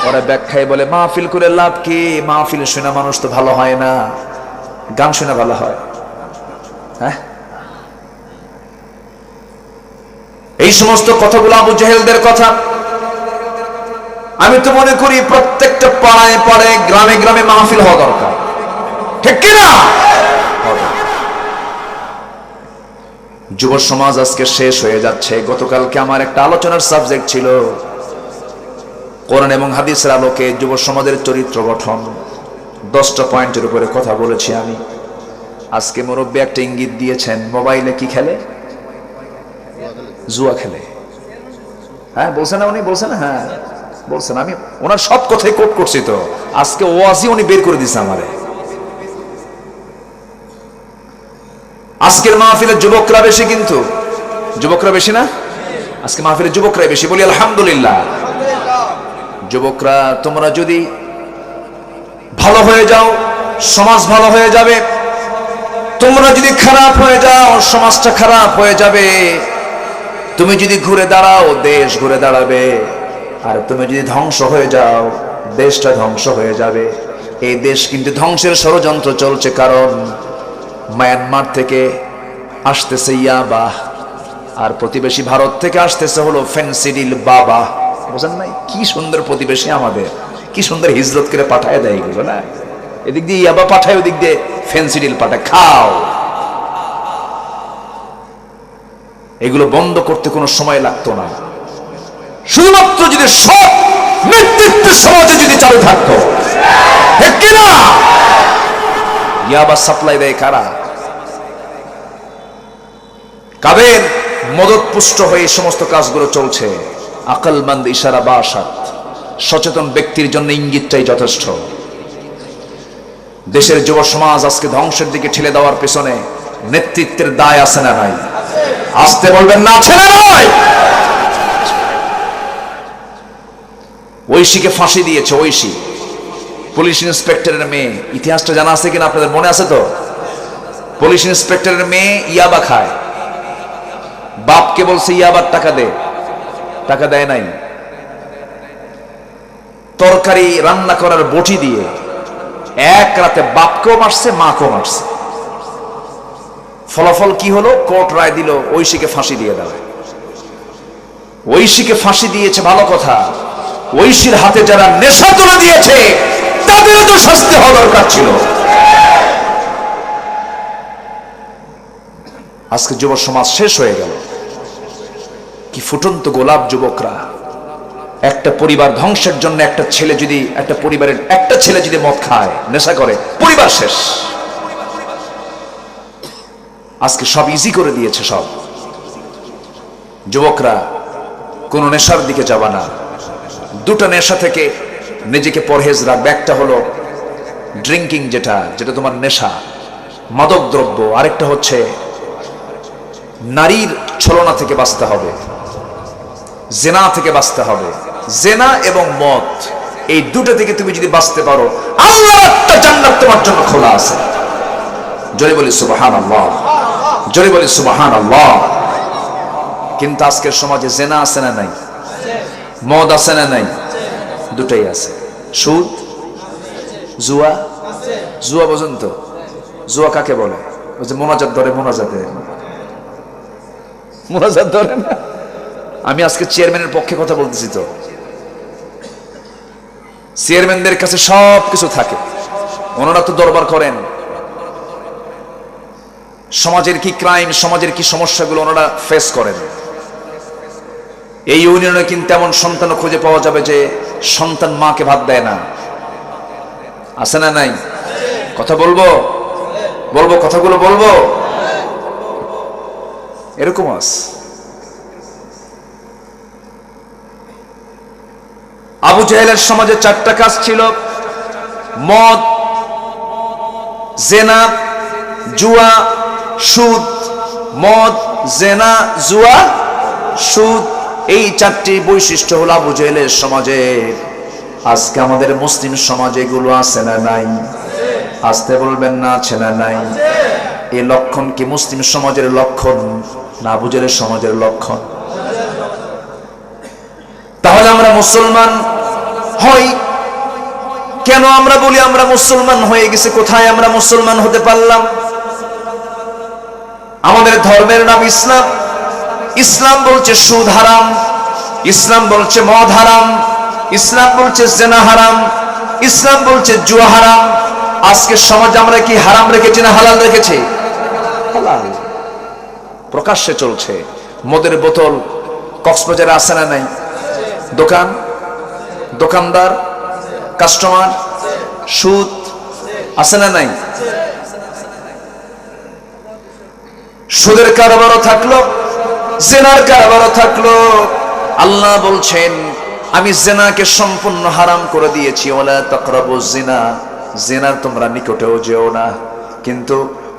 ওরা ব্যাখ্যায় বলে মাহফিল করে লাভ কি? মাহফিল শোনা মানুষ তো ভালো হয় না, গান শোনা ভালো হয়। হ্যাঁ, এই সমস্ত কথাগুলো আবু জাহেলদের কথা। আমি তো মনে করি প্রত্যেকটা পাড়ায় পাড়ায়, গ্রামে গ্রামে মাহফিল হওয়া দরকার, ঠিক কিনা? যুব সমাজ আজকে শেষ হয়ে যাচ্ছে। গতকালকে আমার একটা আলোচনার সাবজেক্ট ছিল কোরআন এবং হাদিসের আলোকে যুব সমাজের চরিত্র গঠন। 10টা পয়েন্টের উপরে কথা বলেছি আমি। আজকে মুরব্বী একটা ইঙ্গিত দিয়েছেন, মোবাইলে কি খেলে? জুয়া খেলে। হ্যাঁ বলছেন না উনি? বলছেন না? হ্যাঁ বলছেন। আমি ওনার সব কথাই কোট করছি, তো আজকে ওয়াজি উনি বের করে দিছে আমারে। আজকের মাহফিলে যুবকরা বেশি, কিন্তু যুবকরা বেশি না, আজকে মাহফিলে যুবকরাই বেশি। বলি আলহামদুলিল্লাহ। যুবকরা, তোমরা যদি ভালো হয়ে যাও, সমাজ ভালো হয়ে যাবে। তোমরা যদি খারাপ হয়ে যাও, সমাজটা খারাপ হয়ে যাবে। তুমি যদি ঘুরে দাঁড়াও, দেশ ঘুরে দাঁড়াবে। আর তুমি যদি ধ্বংস হয়ে যাও, দেশটা ধ্বংস হয়ে যাবে। এই দেশ কিন্তু ধ্বংসের ষড়যন্ত্র চলছে, কারণ মায়ানমার থেকে আসতেছে ইয়াবা, আর প্রতিবেশী ভারত থেকে আসতেছে হলো ফেন্সিডিল বাবা। বুঝেন নাই? কি সুন্দর প্রতিবেশী আমাদের, কি সুন্দর হিজরত করে পাঠায় দেয় এগুলো না। এদিক দিয়ে ইয়াবা পাঠায়, ওদিক দিয়ে ফেন্সিডিল পাঠায়, খাও। এগুলো বন্ধ করতে কোনো সময় লাগতো না, শুধুমাত্র যদি সব নেতৃত্ব সমাজে যদি চালু থাকতো, ঠিক কিনা? ইয়াবা সাপ্লাই দেয় কারা? কাদের মদত পুষ্ট হয়ে এই সমস্ত কাজগুলো চলছে? আকলমন্দ ইশারা বাসাত, সচেতন ব্যক্তির জন্য ইঙ্গিতটাই যথেষ্ট। দেশের যুব সমাজ আজকে ধ্বংসের দিকে ঠেলে দেওয়ার পেছনে নেতৃত্বের দায় আছে না নাই? আসতে বলবেন না, আছে না নয়? ঐশীকে ফাঁসি দিয়েছে, ঐশী পুলিশ ইন্সপেক্টরের মেয়ে। ইতিহাসটা জানা আছে কিনা আপনাদের মনে আছে তো? পুলিশ ইন্সপেক্টরের মেয়ে ইয়াবা খায়, বাপকে বলছে ইয়াবার টাকা দে, টাকা দেয় নাই। তরকারি রান্না করার বটি দিয়ে এক রাতে বাপকেও মারছে, মাকেও মারছে। ফলাফল কি হলো? কোর্ট রায় দিল ঐশীকে ফাঁসি দিয়ে দেয়। ঐশীকে ফাঁসি দিয়েছে, ভালো কথা। ঐশীর হাতে যারা নেশা তুলে দিয়েছে তাদেরও তো শাস্তি হওয়া দরকার ছিল। আজকে যুব সমাজ শেষ হয়ে গেল। কি ফুটন্ত গোলাপ যুবকরা! একটা পরিবার ধ্বংসের জন্য একটা ছেলে যদি, একটা পরিবারের একটা ছেলে যদি মদ খায়, নেশা করে, পরিবার শেষ। আজকে সব ইজি করে দিয়েছে সব। যুবকরা কোন নেশার দিকে যাবা না। দুটো নেশা থেকে নিজেকে পরহেজ রাখবে। একটা হলো ড্রিঙ্কিং, যেটা তোমার নেশা, মাদক দ্রব্য। আরেকটা হচ্ছে নারীর ছলনা থেকে বাঁচতে হবে, জেনা থেকে বাঁচতে হবে। জেনা এবং মদ, এই দুটো থেকে তুমি যদি বাঁচতে পারো, আল্লাহর একটা জান্নাত তোমার জন্য খোলা আছে। জয় বলি সুবহানাল্লাহ। জোরে বলি সুবহানাল্লাহ। কিন্তু আজকের সমাজে জেনা আছে না নাই? মদ আছে না নাই? দুটাই আছে। সুদ, জুয়া। জুয়া বোঝেন তো? জুয়া কাকে বলে? ওই যে মোনাজাত ধরে, মোনাজাত ধরে না। আমি আজকে চেয়ারম্যানের পক্ষে কথা বলতেছি তো। চেয়ারম্যানদের কাছে সব কিছু থাকে, ওনারা তো দরবার করেন। সমাজের কি ক্রাইম, সমাজের কি সমস্যাগুলো ওনারা ফেস করেন। এই ইউনিয়নে কিন্তু এমন সন্তান খুঁজে পাওয়া যাবে যে সন্তান মাকে ভাত দেয় না, আছে না নাই? কথা বলবো, কথাগুলো বলবো, এরকম আছে। আবু জাহেলের সমাজে 4টা কাজ ছিল: মদ, জেনা, জুয়া, সুদ। মদ, জেনা, জুয়া, সুদ, এই 4টি বৈশিষ্ট্য হলো আবু জাহেলের সমাজে। আজকে আমাদের মুসলিম সমাজে এগুলো আছে না নাই? আসতে বলবেন না আছে না নাই? এই লক্ষণ কি মুসলিম সমাজের লক্ষণ না আবু জাহেলের সমাজের লক্ষণ? তাহলে আমরা মুসলমান হই কেন? আমরা বলি আমরা মুসলমান হয়ে গেছি, কোথায় আমরা মুসলমান হতে পারলাম? আমাদের ধর্মের নাম ইসলাম। ইসলাম বলছে সুদ হারাম, ইসলাম বলছে মদ হারাম, ইসলাম বলছে জেনা হারাম, ইসলাম বলছে জুয়া হারাম। আজকে সমাজ আমরা কি হারাম রেখেছি না হালাল রেখেছি? হালাল প্রকাশ্যে চলছে। মদের বোতল কক্সবাজারে আছে না নাই? দোকান, দোকানদার, কাস্টমার, সুদ আছে না নাই? সুদের কারবারও থাকলো, জেনার কারবারও থাকলো। আল্লাহ বলছেন আমি জেনাকে সম্পূর্ণ হারাম করে দিয়েছি, ওয়ালা তাকরাবুজ জিনা, জেনার তোমরা নিকটেও যেও না। কিন্তু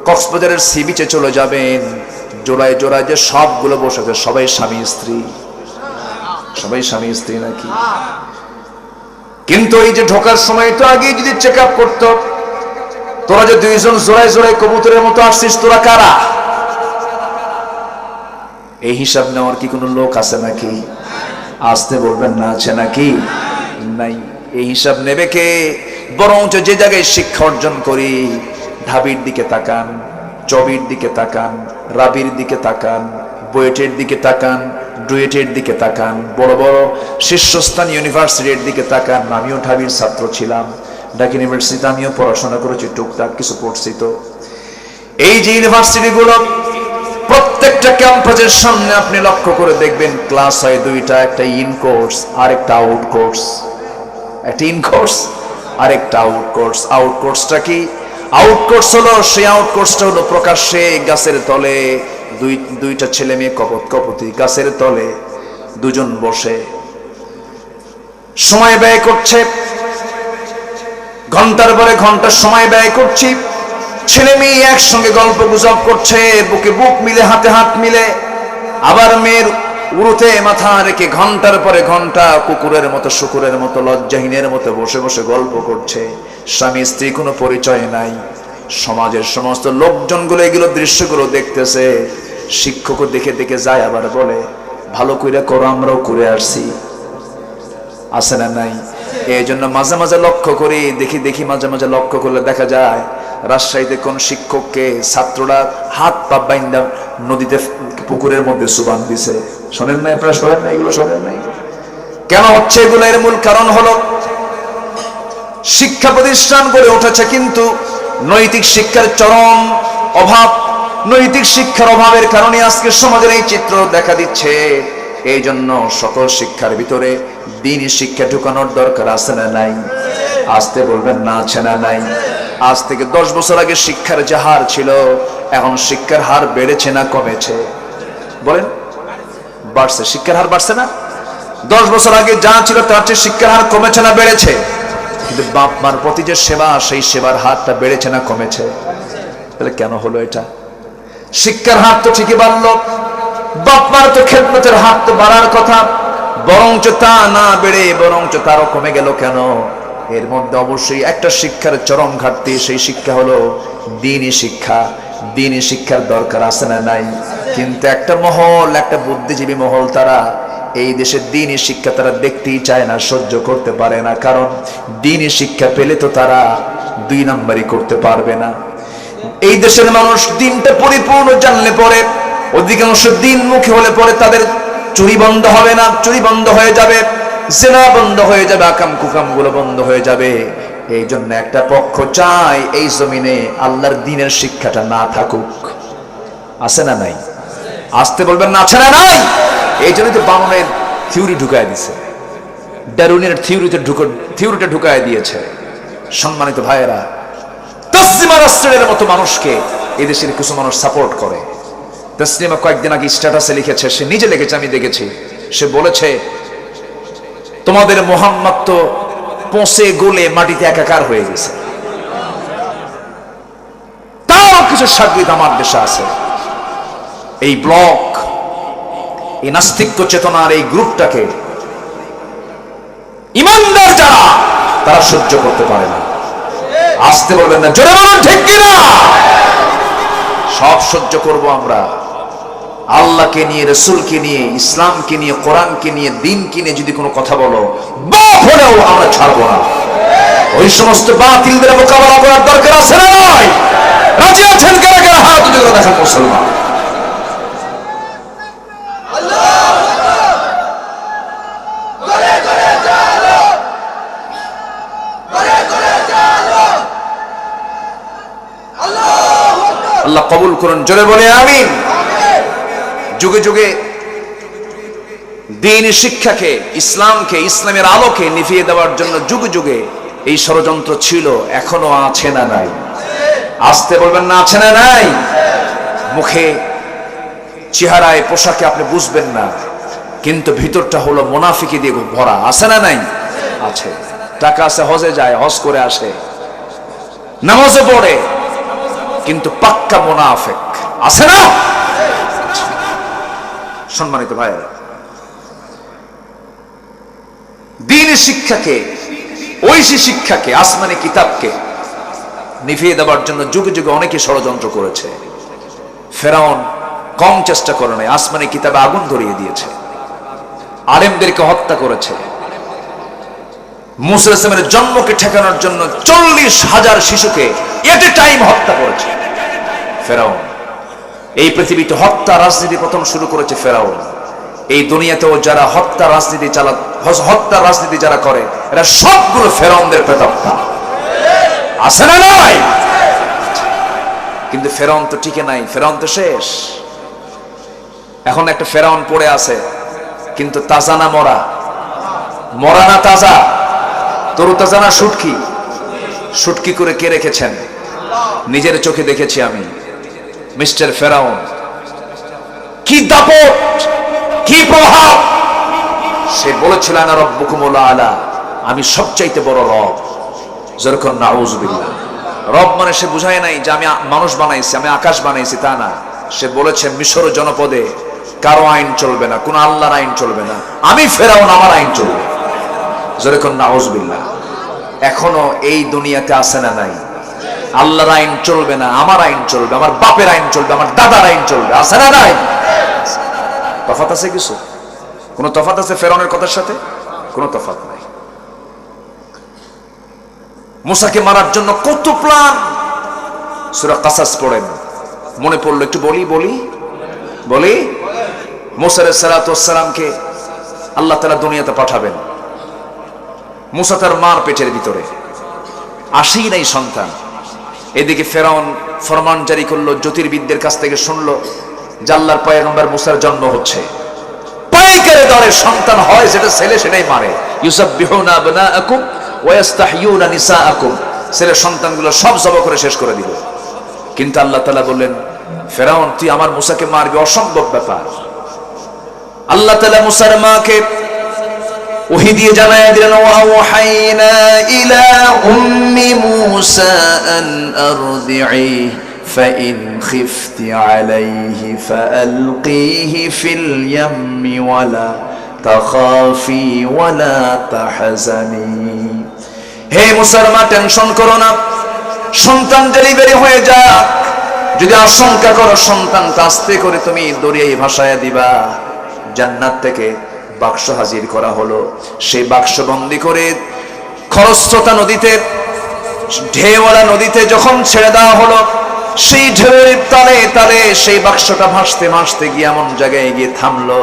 কক্সবাজারের সি বিচে চলে যাবেন, জোড়ায় জোড়ায় যে সবগুলো বসেছে সবাই স্বামী স্ত্রী, সবাই স্বামী স্ত্রী নাকি? কিন্তু এই যে ঢোকার সময় তো আগে যদি চেক আপ করতো, তোরা যে দুইজন জোড়ায় জোড়ায় কবুতরের মতো আসছিস, তোরা কারা? এই হিসাব নেওয়ার কি কোনো লোক আছে নাকি? আসতে বলবেন না আছে নাকি? নাই। এই হিসাব নেবে কে? বরঞ্চ যে জায়গায় শিক্ষা অর্জন করি, ঢাবির দিকে তাকান, চবির দিকে তাকান, রাবির দিকে তাকান, বুয়েটের দিকে তাকান, ডুয়েটের দিকে তাকান, বড় বড় শীর্ষস্থান ইউনিভার্সিটির দিকে তাকান। আমিও ঢাবির ছাত্র ছিলাম, ঢাকা ইউনিভার্সিটিতে আমিও পড়াশোনা করেছি, টুকটাক কিছু পড়ছি। তো এই যে ইউনিভার্সিটিগুলো, প্রত্যেকটা ক্যাম্পাসের সামনে আপনি লক্ষ্য করে দেখবেন ক্লাস হয় দুইটা, একটা ইন কোর্স আর একটা আউট কোর্স। একটা ইন কোর্স আর একটা আউট কোর্স। আউট কোর্সটা কি? আউট কোর্স হলো, সেই আউট কোর্সটা হলো প্রকাশ্যে গাছের তলে দুইটা ছেলে মেয়ে কপতি গাছের তলে দুজন বসে সময় ব্যয় করছে, ঘন্টার পরে ঘন্টা সময় ব্যয় করছি। ছেলে মেয়ে একসঙ্গে গল্প গুজব করছে, বুকে বুক মিলে, হাতে হাত মিলে। আবার মেয়ের উড়ুতে মাথা রেখে ঘন্টার পরে ঘন্টা কুকুরের মতো, শুকুরের মতো, লজ্জাহীনের মতো বসে বসে গল্প করছে। স্বামী স্ত্রী কোনো পরিচয় নাই। সমাজের সমস্ত লোকজনগুলো এগুলো দৃশ্যগুলো দেখতেছে। শিক্ষকও দেখে দেখে যায়, আবার বলে ভালো কইরা করো, আমরাও করে আসছি, আছে না নাই? এই জন্য মাঝে মাঝে লক্ষ্য করি, দেখি মাঝে মাঝে লক্ষ্য করলে দেখা যায় রাজশাহীতে কোন শিক্ষককে ছাত্ররা হাত পা বাইন্দা নদীতে, পুকুরের মধ্যে সুবান দিছে। শোনেন নাই আপনারা? শোনেন নাই? এগুলো শোনেন নাই? কেন হচ্ছে এগুলো? এর মূল কারণ হলো শিক্ষা প্রতিষ্ঠান গড়ে উঠেছে, কিন্তু নৈতিক শিক্ষার চরম অভাব। নৈতিক শিক্ষার অভাবের কারণে আজকে সমাজের এই চিত্র দেখা দিচ্ছে। এই জন্য সকল শিক্ষার ভিতরে দ্বীনি শিক্ষা ঢুকানোর দরকার আছে না নাই? আসতে বলবেন না আছে না নাই? আজ থেকে 10 বছর আগে শিক্ষার যে হার ছিল, এখন শিক্ষার হার বেড়েছে না কমেছে? বলেন। বাড়ছে। শিক্ষার হার বাড়ছে না? 10 বছর আগে যা ছিল তার চেয়ে শিক্ষার হার কমেছে না বেড়েছে? কিন্তু বাপ মার প্রতি যে সেবা, সেই সেবার হারটা বেড়েছে না কমেছে? তাহলে কেন হলো এটা? শিক্ষার হার তো ঠিকই বাড়লো, বাপ মার তো খেদমতের হার তো বাড়ার কথা, বরঞ্চ তা না বেড়ে বরঞ্চ তারও কমে গেল কেন? এর মধ্যে অবশ্যই একটা শিক্ষার চরম ঘাটতি। সেই শিক্ষা হলো দ্বীনি শিক্ষা। দ্বীনি শিক্ষার দরকার আছে না নাই? কিন্তু একটা মহল, একটা বুদ্ধিজীবী মহল, তারা এই দেশের দ্বীনি শিক্ষা তারা দেখতেই চায় না, সহ্য করতে পারে না। কারণ দ্বীনি শিক্ষা পেলে তো তারা 2 নাম্বারই করতে পারবে না। এই দেশের মানুষ দ্বীনটা পরিপূর্ণ জানলে পরে, অধিকাংশ দ্বীনমুখী হলে পরে তাদের চুরি বন্ধ হবে না, চুরি বন্ধ হয়ে যাবে, জিনা বন্ধ হয়ে যাবে, আকাম কুকাম গুলো বন্ধ হয়ে যাবে। এই জন্য একটা পক্ষ চায় এই জমিনে আল্লাহর দ্বীনের শিক্ষাটা না থাকুক। আছে না নাই? আসতে বলবেন না, আছে না নাই? এই জন্যই তো বামনের থিওরি ঢুকায় দিছে, ডারউইনের থিওরিটা ঢুকায় দিয়েছে। সম্মানিত ভাইয়েরা, তসলিমা রাষ্ট্রের মতো মানুষকে এদেশের কিছু মানুষ সাপোর্ট করে। তসলিমা কয়েকদিন আগে স্ট্যাটাসে লিখেছে, সে নিজে লিখেছে, আমি দেখেছি, সে বলেছে তোমাদের মোহাম্মদ তো পচে গলে মাটিতে একাকার হয়ে গেছে, তাও কিছু সাগরিদ আমার দেশে আছে। এই ব্লক, এই নাস্তিক্য চেতনার এই গ্রুপটাকে ইমানদার যারা, তারা সহ্য করতে পারে না। আসতে বলবেন না, জোরে বলুন ঠিক কিনা? সব সহ্য করব আমরা। আল্লাহকে নিয়ে, রসুলকে নিয়ে, ইসলামকে নিয়ে, কোরআনকে নিয়ে, দ্বীনকে নিয়ে যদি কোনো কথা বলো, বাপ হলেও আমরা ছাড়বো না। ওই সমস্ত বাতিলদের মোকাবেলা করার দরকার আছে না নয়? রাজি আছেন কারা কারা? হাত উঁচু করে দেখান মুসলমান। আল্লাহ কবুল করুন, জোরে বলে আমিন। যুগে যুগে দ্বীনি শিক্ষাকে, ইসলামকে, ইসলামের আলোকে নিভিয়ে দেওয়ার জন্য যুগে যুগে এই ষড়যন্ত্র ছিল, এখনো আছে না নাই? আসতে বলবেন না, আছে না নাই? মুখে, চেহারায়, পোশাকে আপনি বুঝবেন না, কিন্তু ভিতরটা হলো মুনাফিকি দিয়ে ভরা। আছে না নাই? আছে। টাকা আছে, হজে যায়, হজ করে আসে, নামাজে পড়ে, কিন্তু পাক্কা মুনাফিক। আছে না? সম্মানিত ভাইয়েরা, দ্বীনি শিক্ষাকে, ঐশী শিক্ষাকে, আসমানি কিতাবকে নিভিয়ে দেওয়ার জন্য যুগে যুগে অনেকে ষড়যন্ত্র করেছে। ফেরাউন কম চেষ্টা করে নাই, আসমানি কিতাবে আগুন ধরিয়ে দিয়েছে, আলেমদেরকে হত্যা করেছে। মুসা আলাইহিস সালামের জন্মকে ঠেকানোর জন্য 40,000 শিশুকে এট এ টাইম হত্যা করেছে ফেরাউন। এই পৃথিবীতে হত্যা রাজনীতি প্রথম শুরু করেছে ফেরাউন। এই দুনিয়াতেও যারা হত্যা রাজনীতি যারা করে, এরা সবগুলো ফেরাউনদের প্রেতাত্মা। আছে না নয়? কিন্তু ফেরাউন তো টিকে নাই, ফেরাউন তো শেষ। এখন একটা ফেরাউন পড়ে আছে, কিন্তু তাজা না মরা? মরা না তাজা? তরু তাজা না শুটকি? শুটকি করে কে রেখেছেন? নিজের চোখে দেখেছি আমি। মিস্টার ফেরাউন, কি দাপট, কি প্রভাব! সে বলেছিল আনা রব্বুকুমুল আলা, আমি সবচাইতে বড় রব। যেরকম নাউযুবিল্লাহ। রব মানে সে বুঝায় নাই যে আমি মানুষ বানাইছি, আমি আকাশ বানাইছি, তা না। সে বলেছে মিশর জনপদে কারো আইন চলবে না, কোন আল্লাহর আইন চলবে না, আমি ফেরাউন, আমার আইন চলবে। যেরকম নাউযুবিল্লাহ। এখনো এই দুনিয়াতে আছে না নাই? আল্লাহর আইন চলবে না, আমার আইন চলবে, আমার বাপের আইন চলবে, আমার দাদার আইন চলবে। আছে না নাই? তফাৎ আছে কিছু? কোন তফাৎ আছে ফেরাউনের কথার সাথে? কোন তফাৎ নাই। মুসাকে মারার জন্য কত প্ল্যান। সূরা কাসাস পড়েন, মনে পড়লো একটু বলি। মুসা আলাইহিস সালাতু ওয়াস সালামকে আল্লাহ তাআলা দুনিয়াতে পাঠাবেন। মুসা তার মার পেটের ভিতরে, আসেই নাই সন্তান। এদিকে ফেরাউন ফরমান জারি করলো, জ্যোতির্বিদদের কাছ থেকে শুনলো যে আল্লাহর পয়গম্বর মুসার জন্ম হচ্ছে। পাইকারে দরে সন্তান হয়, যেটা ছেলে সেটাই মারে। ইউসাব্বিহুনা আবনাআকুম ওয়া ইস্তাহয়ুনা নিসাআকুম, ছেলে সন্তানগুলো সব জবাই করে শেষ করে দিল। কিন্তু আল্লাহ তাআলা বললেন, ফেরাউন তুই আমার মুসাকে মারবি, অসম্ভব ব্যাপার। আল্লাহ তাআলা মুসার মাকে ওহী দিয়ে জানায় দিলেন, ওয়াহাইনা ইলা উম্মি মুসা আন আরদি'i ফাইন খিফতি আলাইহি ফাআলকিহি ফিল ইয়াম্মি ওয়ালা তাখাফি ওয়ালা তাহজানি। হে মুসার মা, টেনশন করো না, সন্তান ডেলিভারি হয়ে যাক, যদি আশঙ্কা করো সন্তানটা আস্তে করে তুমি দরিয়ায় ভাসায়া দিবা, জান্নাত থেকে বাক্স হাজির করা হলো। সেই বাক্স বন্দি করে খরস্রোতা নদীতে, ঢেউওয়ালা নদীতে যখন ছেড়ে দেওয়া হলো, সেই ঢেউয়ের তালে তালে সেই বাক্সটা ভাসতে ভাসতে গিয়ে এমন জায়গায় গিয়ে থামলো।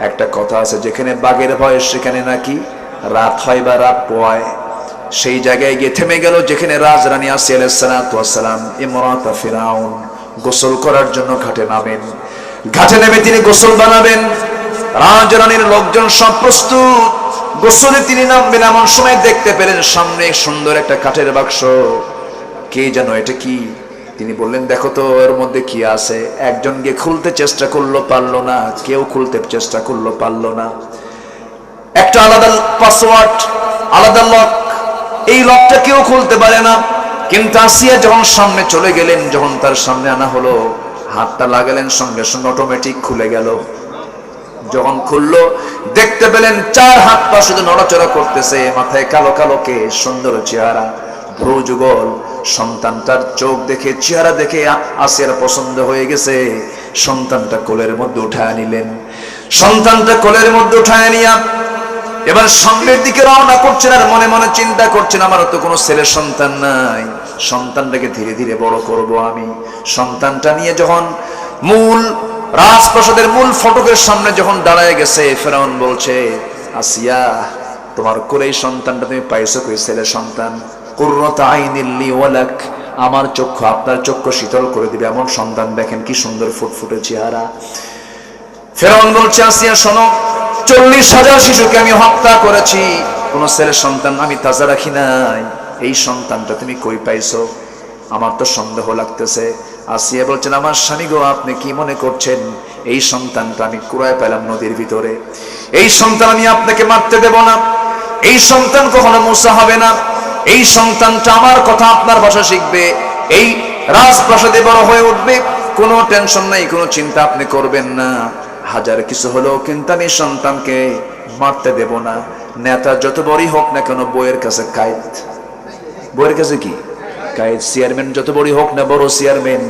একটা কথা আছে, যেখানে বাঘের ভয় সেখানে নাকি রাত হয় বা রাত পোয়ায়। সেই জায়গায় গিয়ে থেমে গেল, যেখানে রাজরানী আসিয়া আলাইহিস সালাতু ওয়াস সালাম ইমরাতা ফিরাউন গোসল করার জন্য ঘাটে নামেন। ঘাটে নেমে তিনি গোসল বানাবেন, রাজরানীর লোকজন সব প্রস্তুত, গোসলে তিনি নামবেন। এমন সময় দেখতে পেলেন সামনে সুন্দর একটা কাঠের বাক্স। কে যেন, এটা কি? তিনি বললেন, দেখো তো এর মধ্যে কি আছে। একজন গিয়ে খুলতে চেষ্টা করলো, পারলো না। কেউ খুলতে চেষ্টা করলো, পারলো না। একটা আলাদা পাসওয়ার্ড, আলাদা লক, এই লকটা কেউ খুলতে পারে না। কিন্তু আসিয়া যখন সামনে চলে গেলেন, যখন তার সামনে আনা হলো, হাতটা লাগালেন, সঙ্গে সঙ্গে অটোমেটিক খুলে গেল। যখন খুললো দেখতে পেলেন 4 হাত পা শুধু নড়াচড়া করতেছে, মাথায় কালো কালো কেশ, সুন্দর চেহারা, ভ্রু যুগল। সন্তানটার চোখ দেখে, চেহারা দেখে আসিয়ার পছন্দ হয়ে গেছে। সন্তানটা কোলের মধ্যে উঠায় নিলেন। সন্তানটা কোলের মধ্যে উঠায় নিয়া এবার সামনের দিকে রওনা করছেন, আর মনে মনে চিন্তা করছেন, আমার তো কোনো ছেলে সন্তান নাই, সন্তানটাকে ধীরে ধীরে বড় করব আমি। সন্তানটা নিয়ে যখন মূল রাজপ্রাসাদের মূল ফটকের সামনে যখন দাঁড়ায় গেছে, ফেরাউন বলছে, আসিয়া তোমার কোলে এই সন্তানটা তুমি পাইছো কই? ছেলে সন্তান। কুররাতু আইনিল লি ওয়ালাক, আমার চক্ষু আপনার চক্ষু শীতল করে দিবে এমন সন্তান, দেখেন কি সুন্দর ফুটফুটে চেহারা। ফেরাউন বলছে, আসিয়া শোনো, 40,000 শিশুকে আমি হত্যা করেছি, কোন ছেলে সন্তান আমি তাজা রাখি নাই। এই সন্তানটা তুমি কই পাইছো? আমার তো সন্দেহ লাগতেছে। আসিয়া বলছেন, আমার স্বামী গো, আপনি কি মনে করছেন এই সন্তানটা আমি কুড়ায় পেলাম নদীর ভিতরে? এই সন্তান আমি আপনাকে মারতে দেব না। এই সন্তান কখনো মুসা হবে না। এই সন্তানটা আমার কথা আপনার ভাষা শিখবে, এই রাজপ্রাসাদে বড় হয়ে উঠবে। কোনো টেনশন নাই, কোনো চিন্তা আপনি করবেন না। হাজার কিছু হলেও কিন্তু আমি সন্তানকে মারতে দেব না। নেতা যত বড়ই হোক না কেন, বইয়ের কাছে কায়েদ। বইয়ের কাছে কি কায়েদ? চেয়ারম্যান যত বড়ই হোক না, বড় চেয়ারম্যান,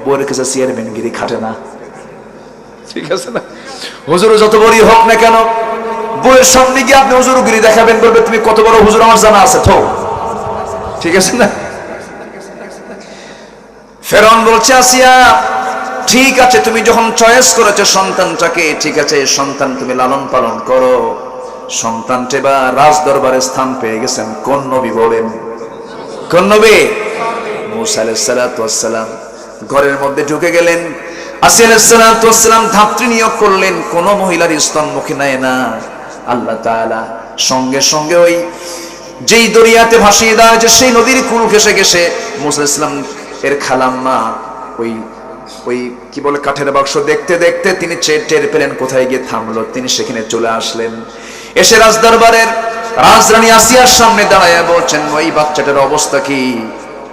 বইয়ের কাছে চেয়ারম্যান গিরি খাটে না, ঠিক আছে না? হুজুর যত বড়ই হোক না কেন, বইয়ের সামনে গিয়ে আপনি হুজুরগিরি দেখাবেন, বলবে তুমি কত বড় হুজুর আমার জানা আছে তো, ঠিক আছে না? ফেরাউন বলছে, আসিয়া ঠিক আছে, তুমি যখন চয়েস করেছো সন্তানটাকে, ঠিক আছে, সন্তান তুমি লালন পালন করো। সন্তানটা বা রাজ দরবারে স্থান পেয়ে গেছেন। কোন নবী বলেন? কোন নবী? মূসা আলাইহিস সালাতু ওয়াস সালাম ঘরের মধ্যে ঢুকে গেলেন। আসিয়া আলাইহিস সালাতু ওয়াস সালাম ধাত্রী নিয়োগ করলেন, কোন মহিলার স্তনমুখী নেয় না। আল্লাহ তাআলা সঙ্গে সঙ্গে ওই যেই দরিয়াতে ভাসিয়ে দেওয়া হয়েছে, সেই নদীর কুল ঘেঁষে ঘেঁষে মূসা আলাইহিস সালাম এর খালাম্মা ওই কি বলে কাঠের বাক্স দেখতে দেখতে তিনি টের পেলেন কোথায় গিয়ে থামলো। তিনি সেখানে চলে আসলেন। এসে রাজদরবারের রাজরানী আসিয়ার সামনে দাঁড়ায় বলছেন, ওই বাচ্চাটার অবস্থা কি?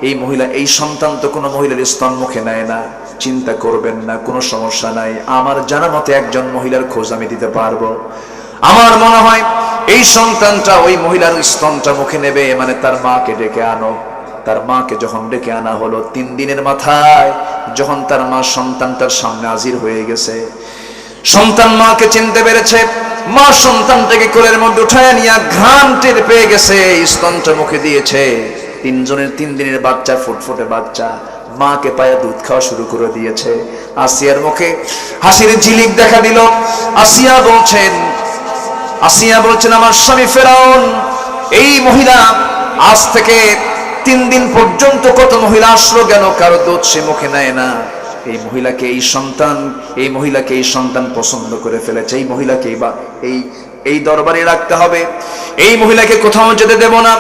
এই মহিলা, এই সন্তান তো কোনো মহিলার স্তন মুখে নেয় না। চিন্তা করবেন না, কোনো সমস্যা নাই। আমার জানা মতে একজন মহিলার খোঁজ আমি দিতে পারবো। আমার মনে হয় এই সন্তানটা ওই মহিলার স্তনটা মুখে নেবে, মানে তার মাকে ডেকে আনো। তার মাকে যখন ডেকে আনা হলো, 3 দিনের মাথায় যখন তার মা সন্তানটার সামনে হাজির হয়ে গেছে, সন্তান মাকে চিনতে পেরেছে। মা সন্তানটাকে কোলের মধ্যে উঠায় নিয়ে ঘ্রাণ টের পেয়ে গেছে, স্তনটা মুখে দিয়েছে। 3 দিনের বাচ্চা, ফুটফুটে বাচ্চা, মাকে পায়ে দুধ খাওয়া শুরু করে দিয়েছে। আসিয়ার মুখে হাসির ঝিলিক দেখা দিল। আসিয়া বলছেন, আমার স্বামী ফেরাউন, এই মহিলা আজ থেকে 3 দিন পর্যন্ত কত মহিলা আসলো গেল, কারো দুধ সে মুখে নেয় না। এই মহিলাকে এই সন্তান পছন্দ করে ফেলেছে। এই মহিলাকে এই দরবারে রাখতে হবে, এই মহিলাকে কোথাও যেতে দেব না।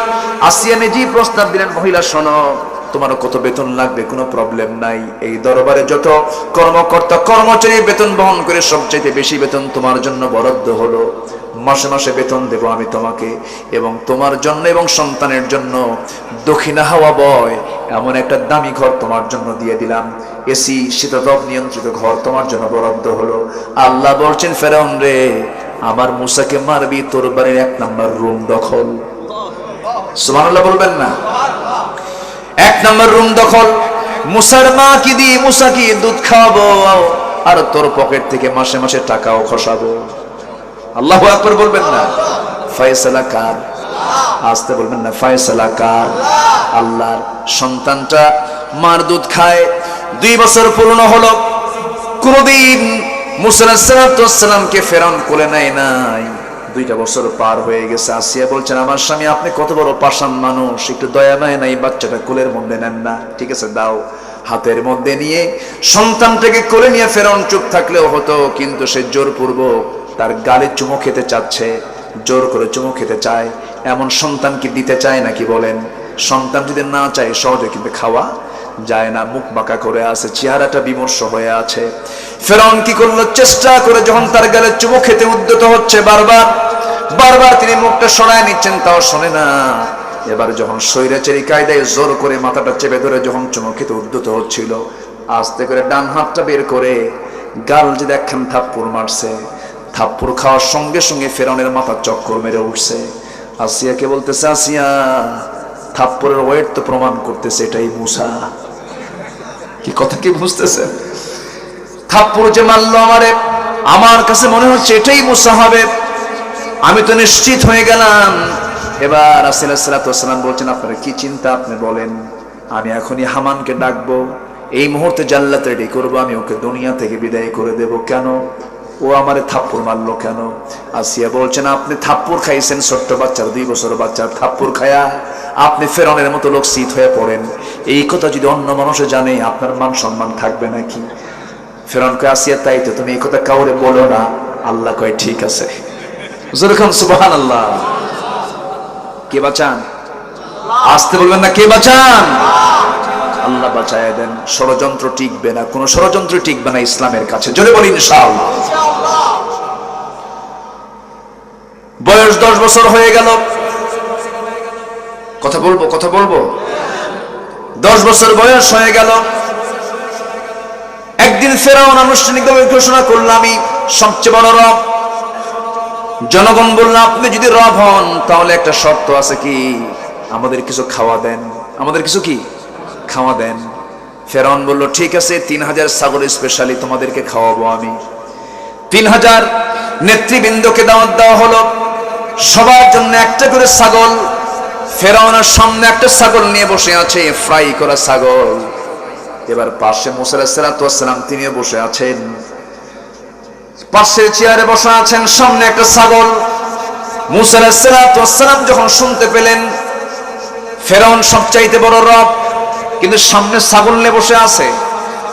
আসিয়া নিজেই প্রস্তাব দিলেন, মহিলা শোনো, তোমার কত বেতন লাগবে কোনো প্রবলেম নাই। এই দরবারে যত কর্মকর্তা কর্মচারী বেতন বহন করে সবচেয়ে বেশি বেতন তোমার জন্য বরাদ্দ হলো। মাসে মাসে বেতন দেব আমি তোমাকে, এবং তোমার জন্য এবং সন্তানের জন্য দক্ষিণা হাওয়া বয় এমন একটা দামি ঘর তোমার জন্য দিয়ে দিলাম। এসি শীততাপ নিয়ন্ত্রিত ঘর তোমার জন্য বরাদ্দ হলো। আল্লাহ বলছেন, ফেরাউন রে, আমার মূসাকে মারবি, তোর বাড়ির 1 নম্বর রুম দখল। সুবহানাল্লাহ বলবেন না? 1 নম্বর রুম দখল। মুসার মা কি দিয়ে মুসা কি দুধ খাওয়াবো, আর তোর পকেট থেকে মাসে মাসে টাকাও খসাবো। আল্লাহু আকবার বলবেন না? ফয়সালা কার? আসতে বলবেন না? ফয়সালা কার? আল্লাহর। সন্তানটা মার দুধ খায়, 2 বছর পূর্ণ হলো, কোনদিন মুসা আলাইহিস সালামকে ফেরাউন কোলে নেয় নাই। 2টা বছর পার হয়ে গেছে। আসিয়া বলছেন, আমার স্বামী আপনি কত বড় পাষাণ মানুষ, একটু দয়া মায়া নাই, বাচ্চাটা কোলের মধ্যে নেন না। ঠিক আছে দাও। হাতের মধ্যে নিয়ে সন্তানটাকে কোলে নিয়ে ফেরাউন চুপ থাকলেও হতো, কিন্তু সে জোরপূর্বক তার গালে চুমো খেতে চাচ্ছে, জোর করে চুমো খেতে চায়। এমন সন্তান কি দিতে চায় নাকি বলেন? সন্তান যদি না চায় সহজে কিন্তু খাওয়া যায় না। মুখ বাঁকা করে আছে, চেহারাটা বিমর্ষ হয়ে আছে। ফেরাউন কি করলো? চেষ্টা করে যখন তার গালে চুমো খেতে উদ্যত হচ্ছে, বারবার বারবার তিনি মুখটা সরায় নিচ্ছেন, তাও শোনে না। এবার যখন স্বৈরাচারী কায়দায় জোর করে মাথাটা চেপে ধরে যখন চুমো খেতে উদ্যত হচ্ছিল, আস্তে করে ডান হাতটা বের করে গাল যে দেখেন থাপ্পড় মারছে। থাপ্পড় খাওয়ার সঙ্গে সঙ্গে ফেরাউনের মাথা চক্কর মেরে উঠছে। আসিয়াকে বলতেছে, আসিয়া থাপ্পড়ের ওয়েট তো প্রমাণ করতেছে এটাই মুসা। কি কথা কি বুঝতেছেন? থাপ্পড় যে মারলো আমারে, আমার কাছে মনে হচ্ছে এটাই মুসা হবে, আমি তো নিশ্চিত হয়ে গেলাম। এবার রাসূল সাল্লাল্লাহু আলাইহি ওয়াসাল্লাম বলছেন, আপনার কি চিন্তা আপনি বলেন, আমি এখনই হামানকে ডাকবো, এই মুহূর্তে জান্নাত রেডি করবো, আমি ওকে দুনিয়া থেকে বিদায় করে দেব। কেন? ও আমারে থাপ্পড় মারলো কেন? আসিয়া বলছেন, আপনি থাপ্পড় খাইছেন, ছোট্ট বাচ্চার, 2 বছর বাচ্চার থাপ্পড় খায়া আপনি ফেরাউনের মতো লোক শীত হয়ে পড়েন। এই কথা যদি অন্য মানুষে জানে, আপনার মান সম্মান থাকবে নাকি? ফেরাউন কয়, আসিয়া তাই তো, তুমি এই কথা কাউরে বলো না। আল্লাহ কয়, ঠিক আছে। যেরকম সুবহানাল্লাহ। কে বাঁচান? আসতে বলবেন না? কে বাঁচান? আল্লাহ বাঁচায় দেন। ষড়যন্ত্র টিকবে না, কোন ষড়যন্ত্র টিকবে না ইসলামের কাছে। জোরে বলি ইনশাআল্লাহ। বয়স 10 বছর হয়ে গেল। কথা বলবো, কথা বলবো। 10 বছর বয়স হয়ে গেল। একদিন ফেরাউন আনুষ্ঠানিকভাবে ঘোষণা করল, আমি সবচেয়ে বড় রব। জনগণ বলল, আপনি যদি রব হন তাহলে একটা শর্ত আছে, কি? আমাদের কিছু খাওয়া দেন, আমাদের কিছু কি খাওয়া দেন। ফেরাউন বলল, ঠিক আছে, 3000 ছাগল স্পেশালি তোমাদেরকে খাওয়াবো আমি। 3000 নেতৃবৃন্দকে দাওয়াত দেওয়া হলো, সবার জন্য একটা করে ছাগল। ফেরাউনের সামনে একটা ছাগল নিয়ে বসে আছে, ফ্রাই করা ছাগল। এবার পাশে মুসা আলাইহিস সালাম তিনিও বসে আছেন, পাশের চেয়ারে বসে আছেন, সামনে একটা ছাগল। মুসা আলাইহিস সালাম যখন শুনতে পেলেন ফেরাউন সবচাইতে বড় রব, কিন্তু সামনে ছাগল নিয়ে বসে আছে,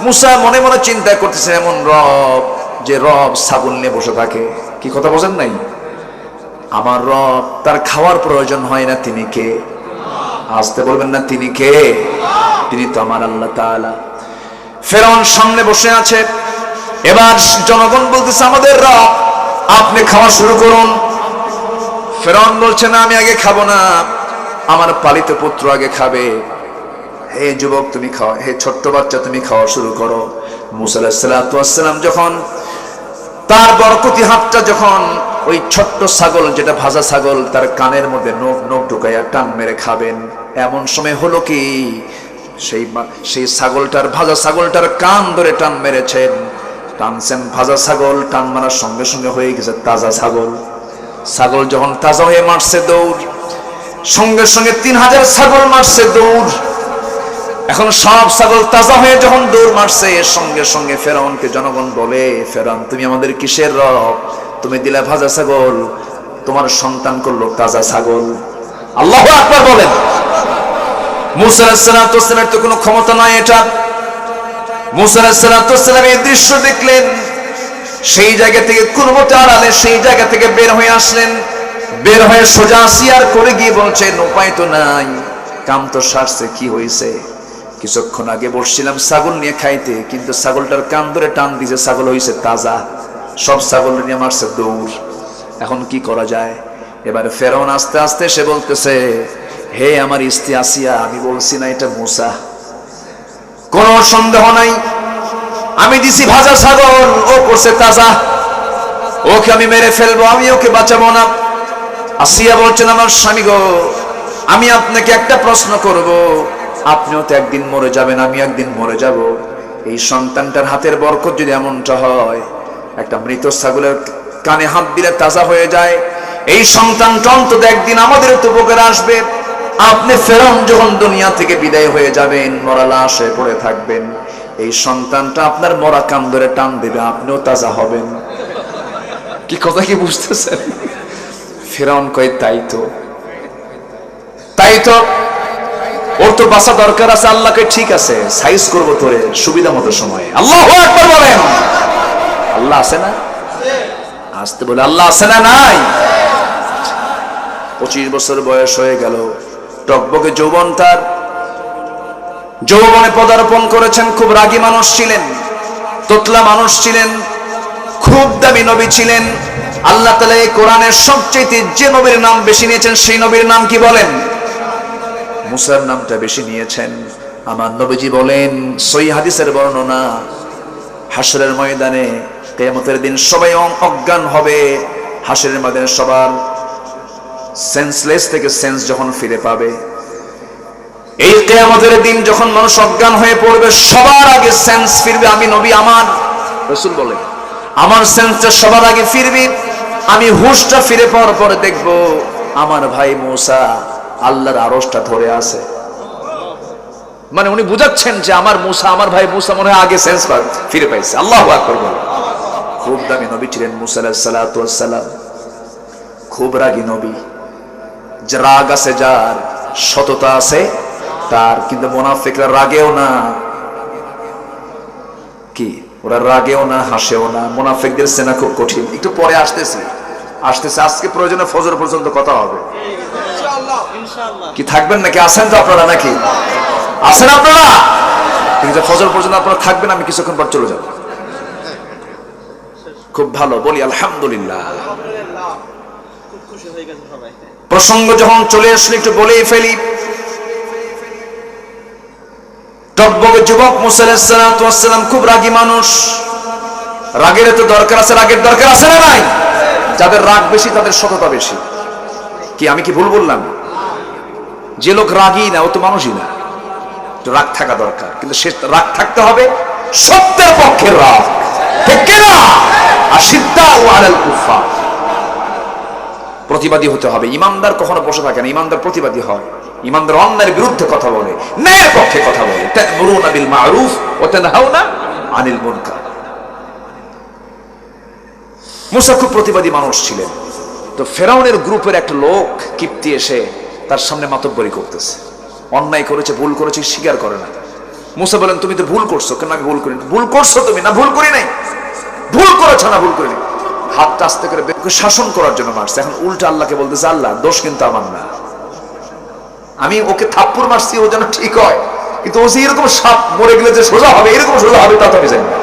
মুসা মনে মনে চিন্তা করতেছে, এমন রব যে রব ছাগল নিয়ে বসে থাকে। কি কথা বোঝেন নাই? আমার রব, তার খাওয়ার প্রয়োজন হয় না, তিনি কে? আসতে বলবেন না? তিনি কে? তিনি তো আমার আল্লাহ তাআলা। ফেরাউন সামনে বসে আছে। এবার জনগণ বলতেছে, আমাদের রব, আপনি খাওয়া শুরু করুন। ফেরাউন বলছে, না, আমি আগে খাবো না, আমার পালিত পুত্র আগে খাবে। হে যুবক তুমি খাওয়া, হে ছোট্ট বাচ্চা তুমি খাওয়া শুরু করো। মুসা আলাইহিস সালাম যখন তার বরকতি হাতটা যখন ওই ছোট্ট ছাগল, যেটা ভাজা ছাগল, তার কানের মধ্যে নখ ঢুকাইয়া টান মেরে খাবেন, এমন সময় হলো কি, সেই ছাগলটার, ভাজা ছাগলটার কান ধরে টান মেরেছেন। টানছেন ভাজা ছাগল, টান মারার সঙ্গে সঙ্গে হয়ে গেছে তাজা ছাগল। ছাগল যখন তাজা হয়ে মারছে দৌড়, সঙ্গে সঙ্গে 3000 ছাগল মারছে দৌড়। এখন সব ছাগল তাজা হয়ে যখন দৌড় মারছে, সঙ্গে সঙ্গে ফেরাউনকে জনগণ বলে, ফেরাউন তুমি আমাদের কিসের রব? তুমি দিলা ভাজা ছাগল, তোমার সন্তান করলো তাজা ছাগল। আল্লাহু আকবার বলেন। মুসা আলাইহিস সালামের তো কোনো ক্ষমতা নাই এটা। মুসা আলাইহিস সালাম এই দৃশ্য দেখলেন, সেই জায়গা থেকে কুরবতে আড়ালে সেই জায়গা থেকে বের হয়ে আসলেন। বের হয়ে সোজা আসিয়ার করে গিয়ে বলছেন, উপায় তো নাই, কাম তো সারছে, কি হয়েছে? কিছুক্ষণ আগে বসছিলাম ছাগল নিয়ে খাইতে, কিন্তু ছাগলটার কান ধরে টান দিয়েছে, ছাগল হয়েছে তাজা, সব ছাগল নিয়ে মারছে দৌড়। এখন কি করা যায়? এবার ফেরাউন আস্তে আস্তে সে বলতেছে, হে আমার স্ত্রী আসিয়া, আমি বলছি না এটা মুসা, কোন সন্দেহ নাই, আমি দিছি ভাজা ছাগল, ও করছে তাজা, ওকে আমি মেরে ফেলবো, আমি ওকে বাঁচাবো না। আসিয়া বলছেন, আমার স্বামী গো, আমি আপনাকে একটা প্রশ্ন করব, আপনিও তো একদিন মরে যাবেন, আমি একদিন মরে যাব। এই সন্তানটার হাতের বরকত যদি এমনটা হয়, একটা মৃত ছাগলের কানে হাত দিলে তাজা হয়ে যায়, এই সন্তানটা অন্তত একদিন আমাদের তো উপকারে আসবে। আপনি ফেরাউন যখন দুনিয়া থেকে বিদায় হয়ে যাবেন, মরা লাশ হয়ে পড়ে থাকবেন, এই সন্তানটা আপনার মরা কান ধরে টান দেবে, আপনিও তাজা হবেন। কি কথা কি বুঝতেছেন? ফেরাউন কয় তাই তো, তাই তো, ওর তো বাঁচা দরকার আছে। আল্লাহকে ঠিক আছে, সাইজ করবো তোরে সুবিধা মতো সময়ে। আল্লাহু আকবার বলেন। আল্লাহ আছে না? আসতে বলে আল্লাহ আছে না? নাই। 25 বছর বয়স হয়ে গেল, টকবকে যৌবন তার, যৌবনে পদার্পণ করেছেন। খুব রাগী মানুষ ছিলেন, তোতলা মানুষ ছিলেন, খুব দামি নবী ছিলেন। আল্লাহ তাআলা এই কোরআনের সবচেয়ে যে নবীর নাম বেশি নিয়েছেন, সেই নবীর নাম কি বলেন? মুসার নামটা বেশি নিয়েছেন। আমার নবীজি বলেন, সহিহ হাদিসের বর্ণনা, হাসরের ময়দানে কিয়ামতের দিন সবাই অজ্ঞান হবে। হাসরের ময়দানে সবার সেন্সলেস থেকে সেন্স যখন ফিরে পাবে, এই কিয়ামতের দিন যখন মানুষ অজ্ঞান হয়ে পড়বে, সবার আগে সেন্স ফিরবে আমি নবী, আমার রাসূল বলেন, আমার সেন্সটা সবার আগে ফিরবে। আমি হুঁশটা ফিরে পাওয়ার পরে দেখব আমার ভাই মুসা আল্লাহর আরশটা ধরে আছে। মানে উনি বুঝাচ্ছেন যে আমার মুসা, আমার ভাই মুসা মনে হয় আগে সেন্স ফিরে পাইছে। আল্লাহু আকবার বলেন। খুব দামি নবী ছিলেন মুসা আলাইহিস সালাতু ওয়াস সালাম, খুব রাগী নবী। যে রাগ আছে যার, সততা আছে তার, কিন্তু মুনাফিকরা রাগেও না, কি ওরা রাগেও না, হাসেও না। মুনাফিকদের চেনা খুব কঠিন। একটু পরে আসতেছে, আজকে প্রয়োজনে ফজর পর্যন্ত কথা হবে। কি থাকবেন নাকি? আছেন তো আপনারা নাকি? আছেন আপনারা? কিন্তু ফজর পর্যন্ত আপনারা থাকবেন, আমি কিছুক্ষণ পর চলে যাব। খুব ভালো, বলি আলহামদুলিল্লাহ। প্রসঙ্গ যখন চলে আসলে একটু বলেই ফেলি। টকবকে যুবক মুসা আলাইহিস সালাতু ওয়াস সালাম খুব রাগী মানুষ। রাগের তো দরকার আছে, রাগের দরকার আছে না নাই? যাদের রাগ বেশি তাদের সততা বেশি। কি আমি কি ভুল বললাম? যে লোক রাগী না ও তো মানুষই না। রাগ থাকা দরকার, কিন্তু সে রাগ থাকতে হবে সত্যের পক্ষে রাগ, ঠিক কিনা? আশিদ্দাউ আলাল কুফার, প্রতিবাদী হতে হবে। ইমানদার কখনো বসে থাকে না, ইমানদার প্রতিবাদী হয়। ইমানদার অন্যায়ের বিরুদ্ধে কথা বলে, ন্যায়ের পক্ষে কথা বলে। তা'মুরুনা বিল মা'রুফ ওয়া তানহাউনা আনিল মুনকার। মুসা খুব প্রতিবাদী মানুষ ছিলেন। তো ফেরাউনের গ্রুপের একটা লোক কিপ্তি এসে তার সামনে মাতব্বরি করতেছে। অন্যায় করেছে, ভুল করেছে, স্বীকার করে না। মুসা বলেন, তুমি তো ভুল করছো। কেন? আমি ভুল করিনি। ভুল করছো তুমি? না, ভুল করি নাই। ভুল করেছো? না, ভুল করিনি। হাতটা আস্তে করে শাসন করার জন্য মারছে। এখন উল্টা আল্লাহকে বলতেছে, আল্লাহ দোষ কিন্তু আমার না, আমি ওকে থাপ্পড় মারছি ও যেন ঠিক হয়, কিন্তু ও যে এরকম সাপ মরে গেলে যে সোজা হবে, এরকম সোজা হবে তা তো আমি জানি না।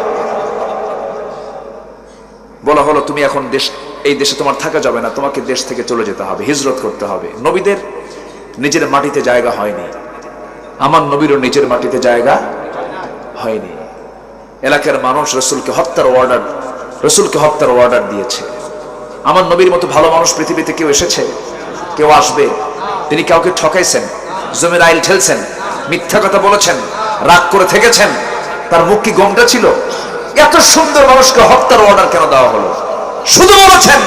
বলা হলো, তুমি এখন এই দেশে তোমার থাকা যাবে না, তোমাকে দেশ থেকে চলে যেতে হবে, হিজরত করতে হবে। নবীদের নিজের মাটিতে জায়গা হয়নি, আমার নবীরও নিজের মাটিতে জায়গা হয়নি। এলাকার মানুষ রসুলকে হত্যার অর্ডার দিয়েছে। আমার নবীর মতো ভালো মানুষ পৃথিবীতে কেউ এসেছে? কেউ আসবে? তিনি কাউকে ঠকাইছেন, জমির আইল ঠেলছেন, মিথ্যা কথা বলেছেন, রাগ করে থেকেছেন, তার মুখ কি গমটা ছিল? এত সুন্দর মানুষকে হত্যার অর্ডার কেন দেওয়া হলো? শুধু বলেছেন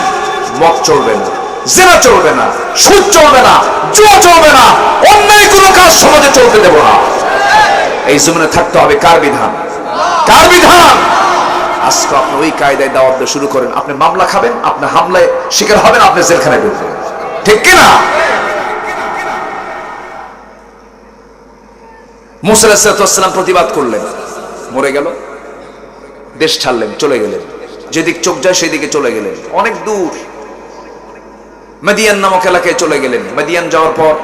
মদ চলবে না, জিনা চলবে না, সুদ চলবে না, জুয়া চলবে না, অন্যায় কোনো কাজ সমাজে চলতে দেব না। এই জমিনে থাকতে হবে কার বিধান? কার বিধান? আজকে আপনি ওই কায়দায় দাওয়াত দেওয়া শুরু করেন, আপনি মামলা খাবেন, আপনি হামলায় শিকার হবেন, আপনি জেলখানায় ঢুকবেন, ঠিক কিনা? মুসা আলাইহিস সালাম প্রতিবাদ করলেন, মরে গেল, দেশ ছাড়লেন, চলে গেলেন। যেদিক চোখ যায় সেদিকে চলে গেলেন, অনেক দূর মাদিয়ান নামক এলাকায় চলে গেলেন। মাদিয়ান যাওয়ার পর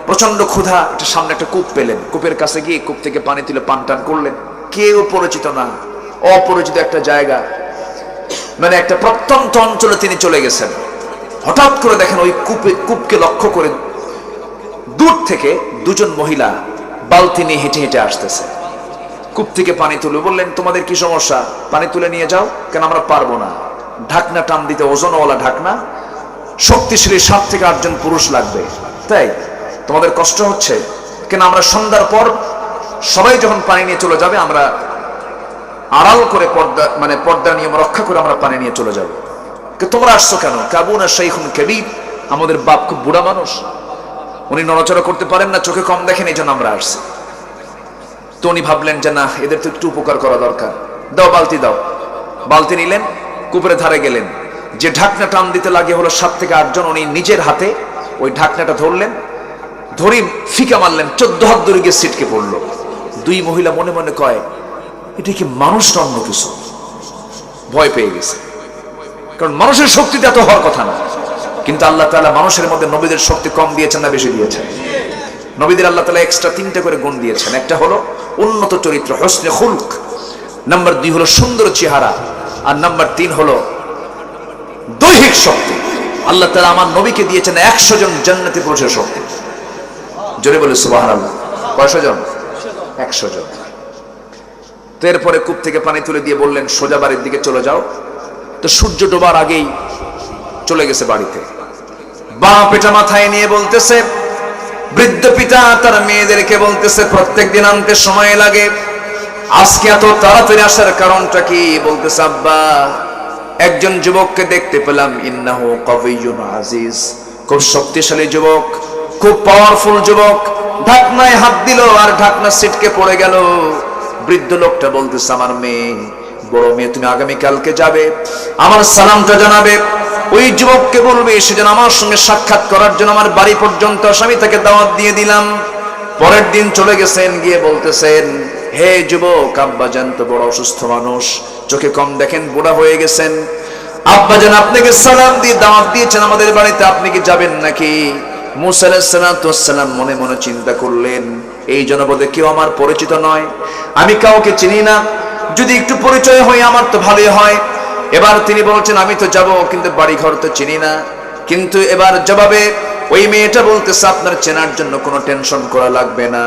প্রচন্ড ক্ষুধা, সামনে একটা কূপ পেলেন। কূপের কাছে গিয়ে কূপ থেকে পানি তুলে পান টান করলেন। কেউ পরিচিত না, অপরিচিত একটা জায়গা, মানে একটা প্রত্যন্ত অঞ্চলে তিনি চলে গেছেন। হঠাৎ করে দেখেন ওই কূপকে লক্ষ্য করে দূর থেকে দুজন মহিলা বালতি নিয়ে হেঁটে হেঁটে আসতেছে। কূপ থেকে পানি তুলে বললেন, তোমাদের কি সমস্যা? পানি তুলে নিয়ে যাও। কেন? আমরা পারবো না, ঢাকনা টান দিতে, ওজনওয়ালা ঢাকনা, শক্তিশালী 7 থেকে 8 জন পুরুষ লাগবে, তাই তোমাদের কষ্ট হচ্ছে? কেন আমরা সন্ধ্যার পর সবাই যখন পানি নিয়ে চলে যাবে, আমরা আড়াল করে পর্দা নিয়ম রক্ষা করে আমরা পানি নিয়ে চলে যাব। তোমরা আসছো কেন? কাবুনা শাইখুন কাবীর, আমাদের বাপ খুব বুড়া মানুষ, উনি নড়াচড়া করতে পারেন না, চোখে কম দেখেন, এই জন্য আমরা আসছি। তো উনি ভাবলেন যে না, এদের তো একটু উপকার করা দরকার, দাও বালতি দাও। বালতি নিলেন, কূপের ধারে গেলেন, যে ঢাকনা টান দিতে লাগে হলো 7 থেকে 8 জন, উনি নিজের হাতে ওই ঢাকনাটা ধরলেন, ধরি ফিকা মারলেন, 14 হাত দূরে গিয়ে ছিটকে পড়লো। 2 মহিলা মনে মনে কয়, এটা কি মানুষ না অন্য কিছু? ভয় পেয়ে গেছে, কারণ মানুষের শক্তিতে এত হওয়ার কথা না। কিন্তু আল্লাহ তাআলা মানুষের মধ্যে নবীদের শক্তি কম দিয়েছেন না বেশি দিয়েছেন? নবীদের আল্লাহ তাআলা এক্সট্রা 3টা করে গুণ দিয়েছেন। একটা হলো উন্নত চরিত্র, হসনে খুলক, নাম্বার 2 হলো সুন্দর চেহারা, আর নাম্বার 3 হলো দৈহিক শক্তি। আল্লাহ তাআলা আমার নবীকে দিয়েছেন 100 জন জান্নাতে পৌঁছার শক্তি। জোরে বলে সুবহানাল্লাহ। কয়শো জন? 100 জন। তো এরপরে কূপ থেকে পানি তুলে দিয়ে বললেন, সোজা বাড়ির দিকে চলে যাও। তো সূর্য ডোবার আগেই চলে গেছে বাড়িতে। বাঁ পেটা মাথায় নিয়ে বলতেছে, বৃদ্ধ পিতা তার মেয়েদেরকে বলতেছে, প্রত্যেকদিন আনতে সময় লাগে, আজকে এত তাড়াতাড়ি আসার কারণটা কি? বলতেছে, আব্বা, একজন যুবককে দেখতে পেলাম, ইন্নাহু কবিয়্যুন আজিজ, খুব শক্তিশালী যুবক, খুব পাওয়ারফুল যুবক। ঢাকনায় হাত দিল আর ঢাকনা ছিটকে পড়ে গেল। বৃদ্ধ লোকটা বলতেছে, আমার মেয়ে, বড় মেয়ে, তুমি আগামীকালকে যাবে, আমার সালামটা জানাবে, ওই যুবককে বলবে সে যেন আমার সঙ্গে সাক্ষাৎ করার জন্য আমার বাড়ি পর্যন্ত আসে, আমি তাকে দাওয়াত দিয়ে দিলাম। পরের দিন চলে গেছেন, গিয়ে বলতেছেন, হে যুবক, আব্বাজান তো বড় অসুস্থ মানুষ, চোখে কম দেখেন, বুড়া হয়ে গেছেন, আব্বাজান আপনাকে সালাম দিয়ে দাওয়াত দিয়েছেন আমাদের বাড়িতে, আপনি কি যাবেন নাকি? মুসা আলাইহিস সালাম মনে মনে চিন্তা করলেন, এই জনপদে কেউ আমার পরিচিত নয়, আমি কাউকে চিনি না, যদি একটু পরিচয় হয় আমার তো ভালোই হয়। এবার তিনি বলছেন, আমি তো যাব, কিন্তু বাড়ি ঘর তো চিনি না। কিন্তু এবার জবাবে ওই মেয়েটা বলতেছে, আপনার চেনার জন্য কোনো টেনশন করা লাগবে না,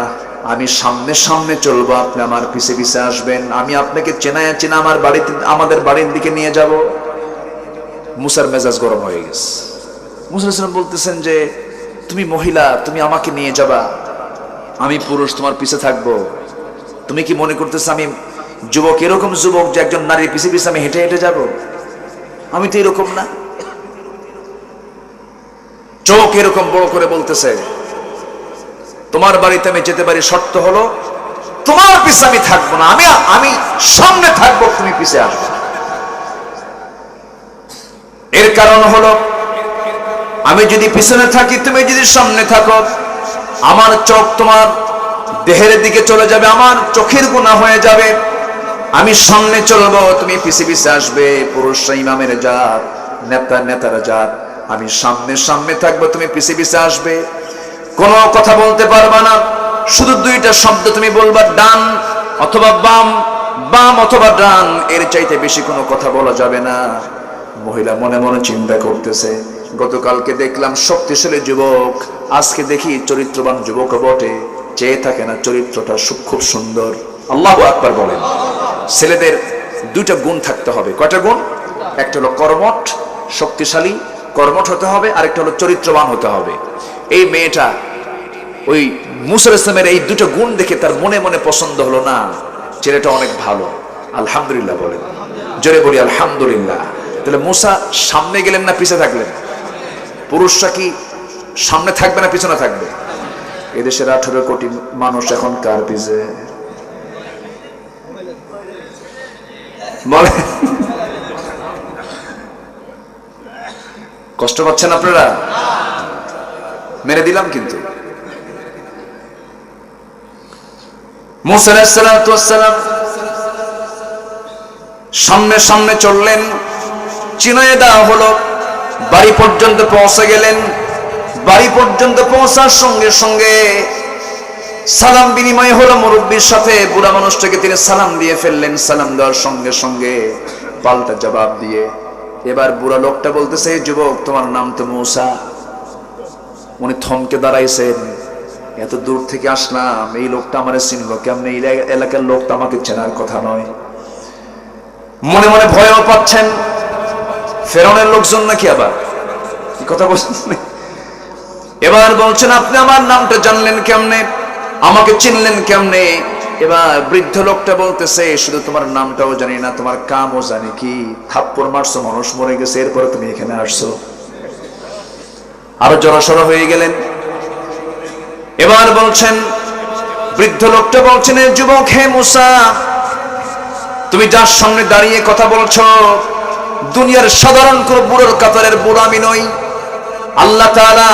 আমি সামনে সামনে চলবো, আপনি আমার পিছে পিছে আসবেন, আমি আপনাকে চেনায় চেনা আমার বাড়িতে, আমাদের বাড়ির দিকে নিয়ে যাব। মুসার মেজাজ গরম হয়ে গেছে। মুসা আলাইহিস সালাম বলতেছেন যে, তুমি মহিলা, তুমি আমাকে নিয়ে যাবা, আমি পুরুষ, তোমার পিছে থাকবো, তুমি কি মনে করতেছ আমি যুবক, এরকম যুবক যে একজন নারীর পিছে পিছে আমি হেঁটে হেঁটে যাব? আমি তো এরকম না। চোখ এরকম বড় করে বলতেছে, তোমার বাড়িতে আমি যেতে পারি, শর্ত হলো তোমার পিছে আমি থাকবো না, আমি সামনে থাকবো, তুমি পিছে আসবে। এর কারণ হলো, আমি যদি পিছনে থাকি, তুমি যদি সামনে থাকো, আমার চোখ তোমার দেহের দিকে চলে যাবে, আমার চোখের গুনাহ হয়ে যাবে। আমি সামনে চলবো, তুমি পিছে পিছে আসবে। পুরুষরা ইমামের জাত, নেতারা জাত, আমি সামনে সামনে থাকবো, তুমি পিছে পিছে আসবে। কোনো কথা বলতে পারবা না, শুধু 2টা শব্দ তুমি বলবা, ডান অথবা বাম, বাম অথবা ডান, এর চাইতে বেশি কোনো কথা বলা যাবে না। মহিলা মনে মনে চিন্তা করতেছে, গতকালকে দেখলাম শক্তিশালী যুবক, আজকে দেখি চরিত্রবান যুবক বটে, চেয়ে থাকে না, চরিত্রটা খুব সুন্দর। আল্লাহু আকবার বলেন। ছেলেদের 2টা গুণ থাকতে হবে। কয়টা গুণ? একটা হলো কর্মঠ, শক্তিশালী, কর্মঠ হতে হবে, আরেকটা হলো চরিত্রবান হতে হবে। এই মেয়েটা ওই মুসা আলাইহিস সালামের এই 2টা গুণ দেখে তার মনে মনে পছন্দ হলো, না, ছেলেটা অনেক ভালো। আলহামদুলিল্লাহ বলেন, জোরে বলি আলহামদুলিল্লাহ। তাহলে মুসা সামনে গেলেন না পিছে থাকলেন? পুরুষরা কি সামনে থাকবে না পিছনে থাকবে? এদেশের 18 কোটি মানুষ এখন কার পিছে বলে? কষ্ট পাচ্ছেন আপনারা? মেরে দিলাম কিন্তু। মুসা আলাইহিস সালাম সামনে সামনে চললেন, চিনিয়ে দেওয়া হলো, বাড়ি পর্যন্ত পৌঁছে গেলেন। বাড়ি পর্যন্ত পৌঁছার সঙ্গে সঙ্গে সালাম বিনিময় হলো মুরব্বীর সাথে। বুড়া মানুষটাকে তিনি সালাম দিয়ে ফেললেন। সালাম দেওয়ার সঙ্গে সঙ্গে পাল্টা জবাব দিয়ে এবার বুড়া লোকটা বলতেছে, যুবক, তোমার নাম তো মুসা। উনি থমকে দাঁড়াইছেন, এত দূর থেকে আসলাম, এই লোকটা আমারে চিনলো কেমনে? এই এলাকার লোকটা আমাকে চেনার কথা নয়। মনে মনে ভয়ও পাচ্ছেন, ফেরাউনের লোকজন নাকি আবার কি কথা বলছেন? এবার বলছেন, আপনি আমার নামটা জানলেন কেমনে? আমাকে চিনলেন কেমনে? এবার বৃদ্ধ লোকটা বলতেছে, শুধু তোমার নামটাও জানি না, তোমার কামও জানি কি। থাপ্পড় মারছো, মানুষ মরে গেছে, এরপরে তুমি এখানে আসছো। আরো জড়সড় হয়ে গেলেন। এবার বলছেন, বৃদ্ধ লোকটা বলছেন, এ যুবক, হে মুসা, তুমি যার সামনে দাঁড়িয়ে কথা বলছো, দুনিয়ার সাধারণ কোন বুড়োর কাতারের বুড়ো আমি নই। আল্লাহ তাআলা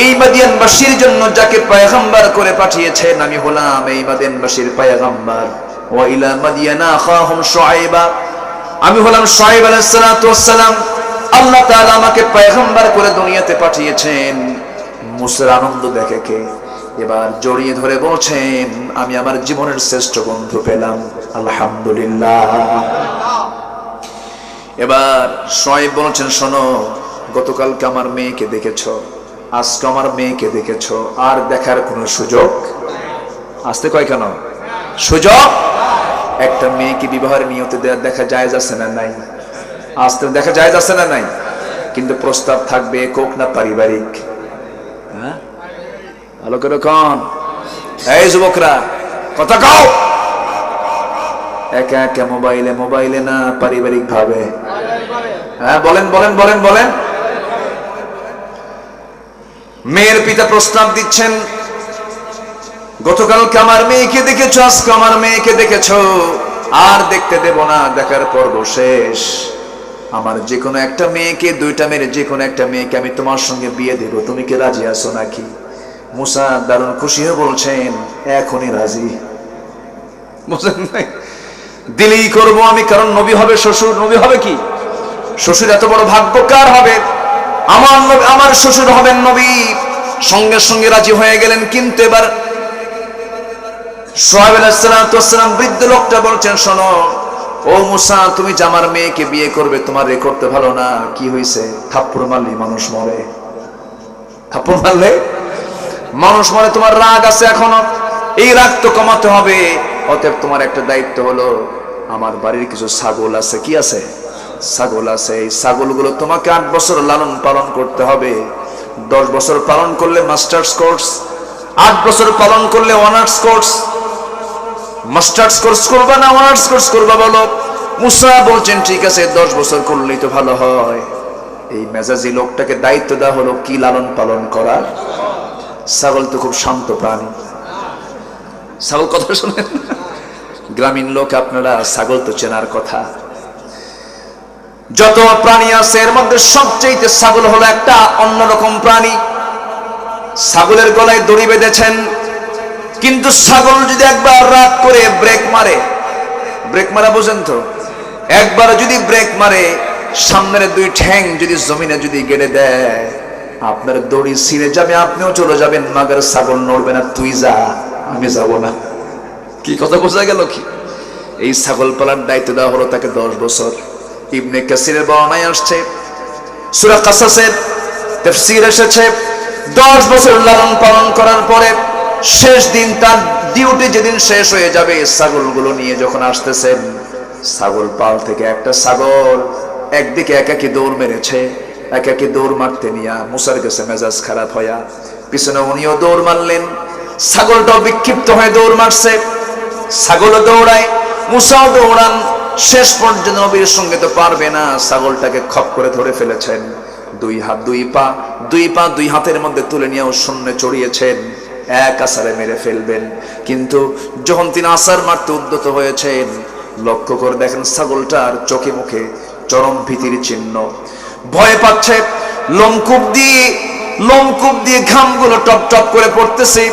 এই মাদিয়ানবাসীর জন্য যাকে পয়গম্বর করে পাঠিয়েছেন, আমি হলাম এই মাদিয়ানবাসীর পয়গম্বর। ওয়া ইলা মাদিয়ানা আখাহুম শুআইবা, আমি হলাম শুআইব আলাইহিস সালাতু ওয়াস সালাম। আল্লাহ তাআলা আমাকে পয়গম্বর করে দুনিয়াতে পাঠিয়েছেন। মুসার আনন্দ দেখে কে? এবার জড়িয়ে ধরে বলছেন, আমি আমার জীবনের শ্রেষ্ঠ বন্ধু পেলাম, আলহামদুলিল্লাহ। এবার শুআইব বলছেন, শোনো, গতকালকে আমার মেয়েকে দেখেছো, আজকে আমার মেয়েকে দেখেছো, আর দেখার কোনো সুযোগ? আসতে কয় কেন? সুযোগ? একটা মেয়েকে বিবাহের নিয়তে দেখা যায় আছে না নাই? আসতে দেখা যায় আছে না নাই? কিন্তু প্রস্তাব থাকবে একক না পারিবারিক? হ্যাঁ, ভালো করে কন, এই যুবকরা কথা কও। একা একা মোবাইলে, মোবাইলে না পারিবারিক ভাবে? হ্যাঁ, বলেন বলেন বলেন বলেন। মেয়ের পিতা প্রস্তাব দিচ্ছেন, গতকালকে আমার মেয়েকে দেখেছো, আজকে আমার মেয়েকে দেখেছো, আর দেখতে দেব না, দেখার পর্ব শেষ। আমার যে কোনো একটা মেয়েকে, দুইটা মেয়ের যে কোনো একটা মেয়েকে আমি তোমার সঙ্গে বিয়ে দেব, তুমি কি রাজি আছো নাকি? মুসা দারুণ খুশি হয়ে বলছেন, এখনই রাজি। বুঝলেন নাই? দিলেই করবো আমি, কারণ নবী হবে শ্বশুর। নবী হবে কি? শ্বশুর। এত বড় ভাগ্য কার হবে? আমার নবী, আমার শ্বশুর হবেন নবী। সঙ্গে সঙ্গে রাজি হয়ে গেলেন। কিন্তু এবার শুআইব আলাইহিস সালাতু ওয়াস সালাম, বৃদ্ধ লোকটা বলছেন, শোনো ও মুসা, তুমি যে আমার মেয়েকে বিয়ে করবে, তোমার রেকর্ড তো ভালো না। কি হয়েছে? থাপ্পড় মারলে মানুষ মরে, থাপ্পড় মারলে মানুষ মরে। তোমার রাগ আছে এখনো, এই রাগ তো কমাতে হবে। অতএব তোমার একটা দায়িত্ব হলো, আমার বাড়ির কিছু ছাগল আছে। কি আছে? ছাগল আছে। এই ছাগলগুলো তোমাকে 8 বছর লালন পালন করতে হবে। 10 বছর পালন করলে মাস্টার্স কোর্স, 8 বছর পালন করলে অনার্স কোর্স। মাস্টার্স কোর্স করবা না অনার্স কোর্স করবা বলো? মুসা বলছেন, ঠিক আছে, 10 বছর করলেই তো ভালো হয়। এই মেজাজি লোকটাকে দায়িত্ব দেওয়া হলো কি লালন পালন করার। ছাগল তো খুব শান্ত প্রাণী। ছাগল কথা শুনেন, গ্রামীণ লোক আপনারা, ছাগল তো চেনার কথা। যত প্রাণী আছে এর মধ্যে সবচেয়ে ছাগল হলো একটা অন্যরকম প্রাণী। ছাগলের গলায় দড়ি বেঁধেছেন, কিন্তু ছাগল যদি একবার রাত করে ব্রেক মারে, ব্রেক মারা বোঝেন তো, একবার যদি ব্রেক মারে, সামনের 2 ঠ্যাং যদি জমিনে যদি গেড়ে দেয়, আপনার দড়ি ছিঁড়ে যাবে, আপনিও চলে যাবেন, মাগের ছাগল নড়বে না। তুই যা, আমি যাব না। কি কথা বোঝা গেল কি? এই ছাগল পালার দায়িত্ব দেওয়া হলো তাকে 10 বছর। ইবনে কাসিরের বর্ণনায় আসছে, সূরা কাসাসের তাফসীর এসেছে, 10 বছর লালন পালন করার পরে শেষ দিন তার ডিউটি যেদিন শেষ হয়ে যাবে, ছাগলগুলো নিয়ে যখন আসতেছেন, ছাগল পাল থেকে একটা ছাগল একদিকে একাকি দৌড় মেরেছে। একাকি দৌড় মারতে নিয়ে মুসার কাছে মেজাজ খারাপ হইয়া পিছনে উনিও দৌড় মারলেন। ছাগলটাও বিক্ষিপ্ত হয়ে দৌড় মারছে। ছাগলও দৌড়ায়, মুসাও দৌড়ান। শেষ পর্যন্ত নবীর সঙ্গে তো পারবে না, ছাগলটাকে খপ করে ধরে ফেলেছেন। 2 হাত 2 পা, 2 পা 2 হাতের মধ্যে তুলে নিয়েও শূন্যে চড়িয়েছেন, এক আসারে মেরে ফেলবেন। কিন্তু যখন তিনি আসার মারতে উদ্যত হয়েছেন, লক্ষ্য করে দেখেন ছাগলটার চোখে মুখে চরম ভীতির চিহ্ন। ভয় পাচ্ছে, লোমকূপ দিয়ে ঘামগুলো টপ টপ করে পড়তেছে।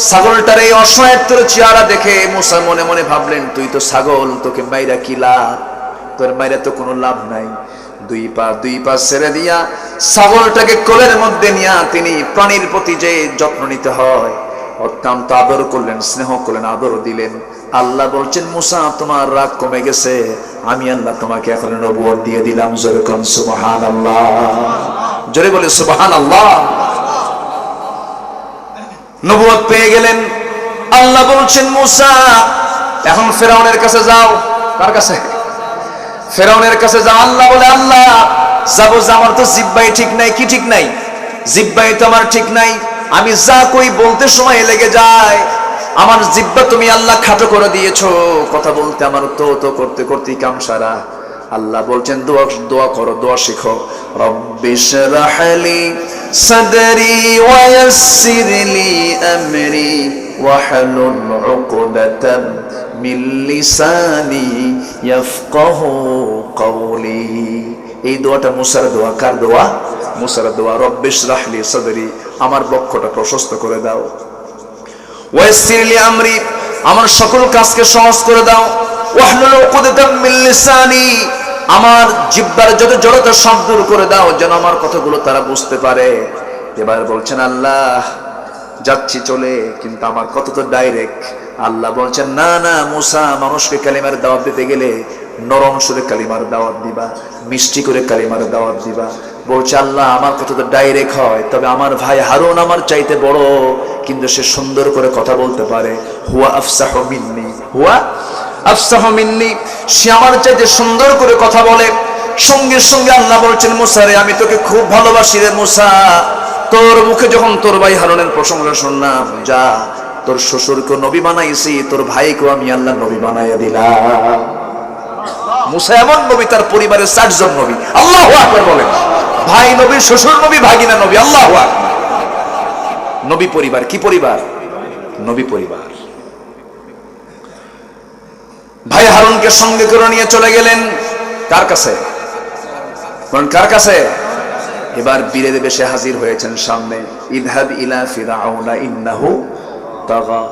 ছাগলটার এই অসহায়ত্বের চেহারা দেখে মুসা মনে মনে ভাবলেন, তুই তো ছাগল, তোকে মাইরা কি লাভ? তোর মাইরা তো কোনো লাভ নাই। 2 পা ছেড়ে দিয়া ছাগলটাকে কোলের মধ্যে নিয়ে তিনি প্রাণীর প্রতি যে যত্ন নিতে হয় অত্যন্ত আদর করলেন, স্নেহ করলেন, আদর দিলেন। আল্লাহ বলছেন, মুসা তোমার রাগ কমে গেছে, আমি আল্লাহ তোমাকে এখন নবুয়ত দিয়ে দিলাম। জোরে কোন সুবহানাল্লাহ, জোরে বলে সুবহানাল্লাহ। নবুয়ত পেয়ে গেলেন। আল্লাহ বলছেন, মুসা এখন ফেরাউনের কাছে যাও। কার কাছে? ফেরাউনের কাছে যাও। আল্লাহ বলে, আল্লাহ যাবো, আমার তো জিহ্বাই ঠিক নাই। কি ঠিক নাই? জিহ্বাই তো আমার ঠিক নাই। আমি যা কই বলতে সময় লেগে যায়, আমার জিহ্বা তুমি আল্লাহ খাটো করে দিয়েছো, কথা বলতে আমার তো করতে করতে কাম সারা। আল্লাহ বলছেন দোয়া করো, দোয়া শিখো। রব্বিশরাহ লি সাদরি ওয়া ইয়াসসির লি আমরি ওয়াহলুল উকদাতাম মিন লিসানি ইয়াফকাহু কওলি। এই দোয়াটা মুসার দোয়া। কার দোয়া? মুসার দোয়া। রব্বিশরাহ লি সাদরি, আমার বক্ষটা প্রশস্ত করে দাও। ওয়া ইয়াসসির লি আমরি, আমার সকল কাজকে সহজ করে দাও। ওয়াহলুল উকদাতাম মিন লিসানি, আমার জিহ্বার যত জড়তা সব দূর করে দাও, যেন আমার কথাগুলো তারা বুঝতে পারে। এবার বলছেন আল্লাহ যাচ্ছি চলে, কিন্তু আমার কথা তো ডাইরেক্ট। আল্লাহ বলছেন না না মুসা, মানুষকে কালিমার দাওয়াত দিতে গেলে নরম সুরে কালিমার দাওয়াত দিবা, মিষ্টি করে কালিমার দাওয়াত দিবা। বলছে আল্লাহ আমার কথা তো ডাইরেক্ট হয়, তবে আমার ভাই হারুন আমার চাইতে বড়, কিন্তু সে সুন্দর করে কথা বলতে পারে। হুয়া আফসাহু মিন্নি, হুয়া আফসাহু মিন্নি, সে আমার চাইতে সুন্দর করে কথা বলে। সঙ্গে সঙ্গে আল্লাহ বলছেন মুসা রে, আমি তোকে খুব ভালোবাসি রে মুসা, তোর মুখে যখন তোর ভাই হারুনের প্রশংসা শুনলাম, যা তোর শ্বশুরকে নবী বানাইছি, তোর ভাইকেও আমি আল্লাহ নবী বানাইয়া দিলাম। মুসা এমন নবী, তার পরিবারের 60 জন নবী। আল্লাহু আকবার বলেন। ভাই নবী, শ্বশুর নবী, ভাগিনা নবী। আল্লাহু আকবার। নবী পরিবার। কি পরিবার? নবী পরিবার। ভাই হারুনকে সঙ্গে করে নিয়ে চলে গেলেন কার কাছে? কার কাছে? এবার বীরের বেশে হাজির হয়েছেন সামনে। ইযহাব ইলা ফিরআউনা ইন্নাহু তাগা।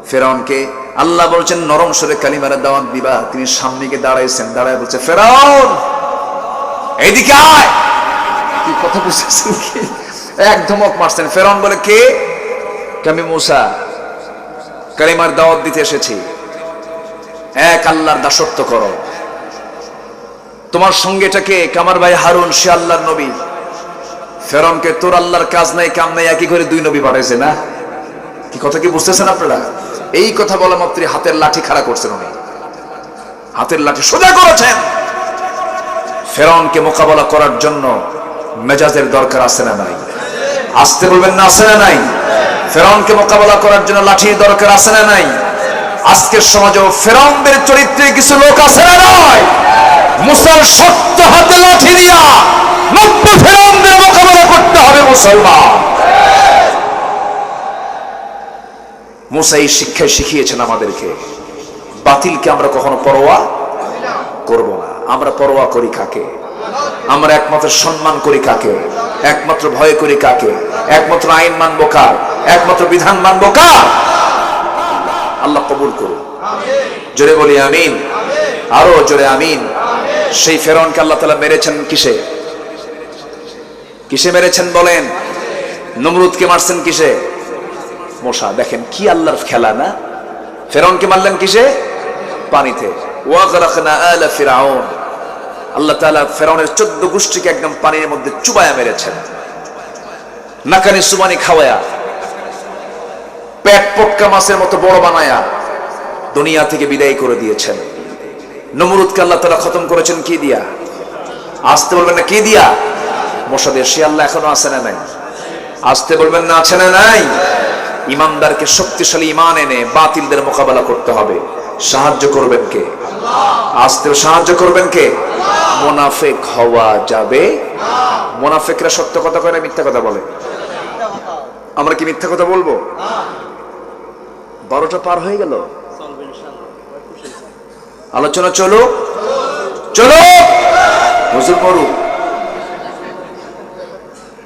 ফিরআউনকে আল্লাহ বলছেন নরম সুরে কালিমার দাওয়াত দিবা। তিনি সামনে গিয়ে দাঁড়াইছেন, দাঁড়ায় বলছে ফিরআউন এইদিকে আয়। কি কথা বুঝছেন কি? এক ধমক মারছেন। ফিরআউন বলে কে? আমি মুসা, কালিমার দাওয়াত দিতে এসেছি, এক আল্লাহর দাসত্ব করো। তোমার সঙ্গে এটাকে আমার ভাই হারুন, সে আল্লাহর নবী। ফেরনকে তোর আল্লাহর কাজ নাই কাম নাই, একই করে 2 নবী পাঠাইছে না? কি কথা কি বুঝতেছেন আপনারা? এই কথা বলা মাত্রই হাতের লাঠি খাড়া করছেন উনি, হাতের লাঠি সোজা করেছেন। ফেরনকে মোকাবেলা করার জন্য মেজাজের দরকার আছে না নাই? আসতে বলবেন না, আছে না নাই? ফেরনকে মোকাবেলা করার জন্য লাঠির দরকার আছে না নাই? আজকের সমাজেও ফেরাউনদের চরিত্রে কিছু লোক আছে না নয়? মুসার শক্ত হাতে লাঠি দিয়া 90 ফেরাউনদের মোকাবেলা করতে হবে মুসলমান। মুসা এই শিক্ষায় শিখিয়েছেন আমাদেরকে। বাতিলকে আমরা কখনো পরোয়া করব না। আমরা পরোয়া করি কাকে? আমরা একমাত্র সম্মান করি কাকে? একমাত্র ভয় করি কাকে? একমাত্র আইন মানবো কার? একমাত্র বিধান মানবো কার? আল্লাহ কবুল করুন। জোরে বলি আমিন। আরো জোরে আমিন। সেই ফেরাউনকে আল্লাহ তাআলা মেরেছেন কিসে? কিসে মেরেছেন বলেন? নমরুদকে মারছেন কিসে? মশা। দেখেন কি আল্লাহর খেলা না? ফেরাউনকে মারলেন কিসে? পানিতে। ওয়াগরাকনা আলা ফিরাউন। আল্লাহ তাআলা ফেরাউনের 14 গোষ্ঠীকে একদম পানির মধ্যে চুবায়া মেরেছেন, নাকানি সুবানি খাওয়ায়া, পেট পটকা মাছের মতো বড় বানায়া দুনিয়া থেকে বিদায় করে দিয়েছেন। নমরুদকে আল্লাহ তাআলা খতম করেছেন কি দিয়া? আসতে বলবেন না কি দিয়া? মশা দিয়ে। সে আল্লাহ এখনো আছে না নাই? আসতে বলবেন না আছে না নাই? ইমানদারকে শক্তিশালী ইমান এনে বাতিলদের মোকাবেলা করতে হবে। সাহায্য করবেন কে? আসতে সাহায্য করবেন কে? মুনাফিক হওয়া যাবে না। মুনাফিকরা সত্য কথা কয় না মিথ্যা কথা বলে? আমরা কি মিথ্যা কথা বলবো? 12টা পার হয়ে গেল, আলোচনা চলো চলো। হুজুর মরু,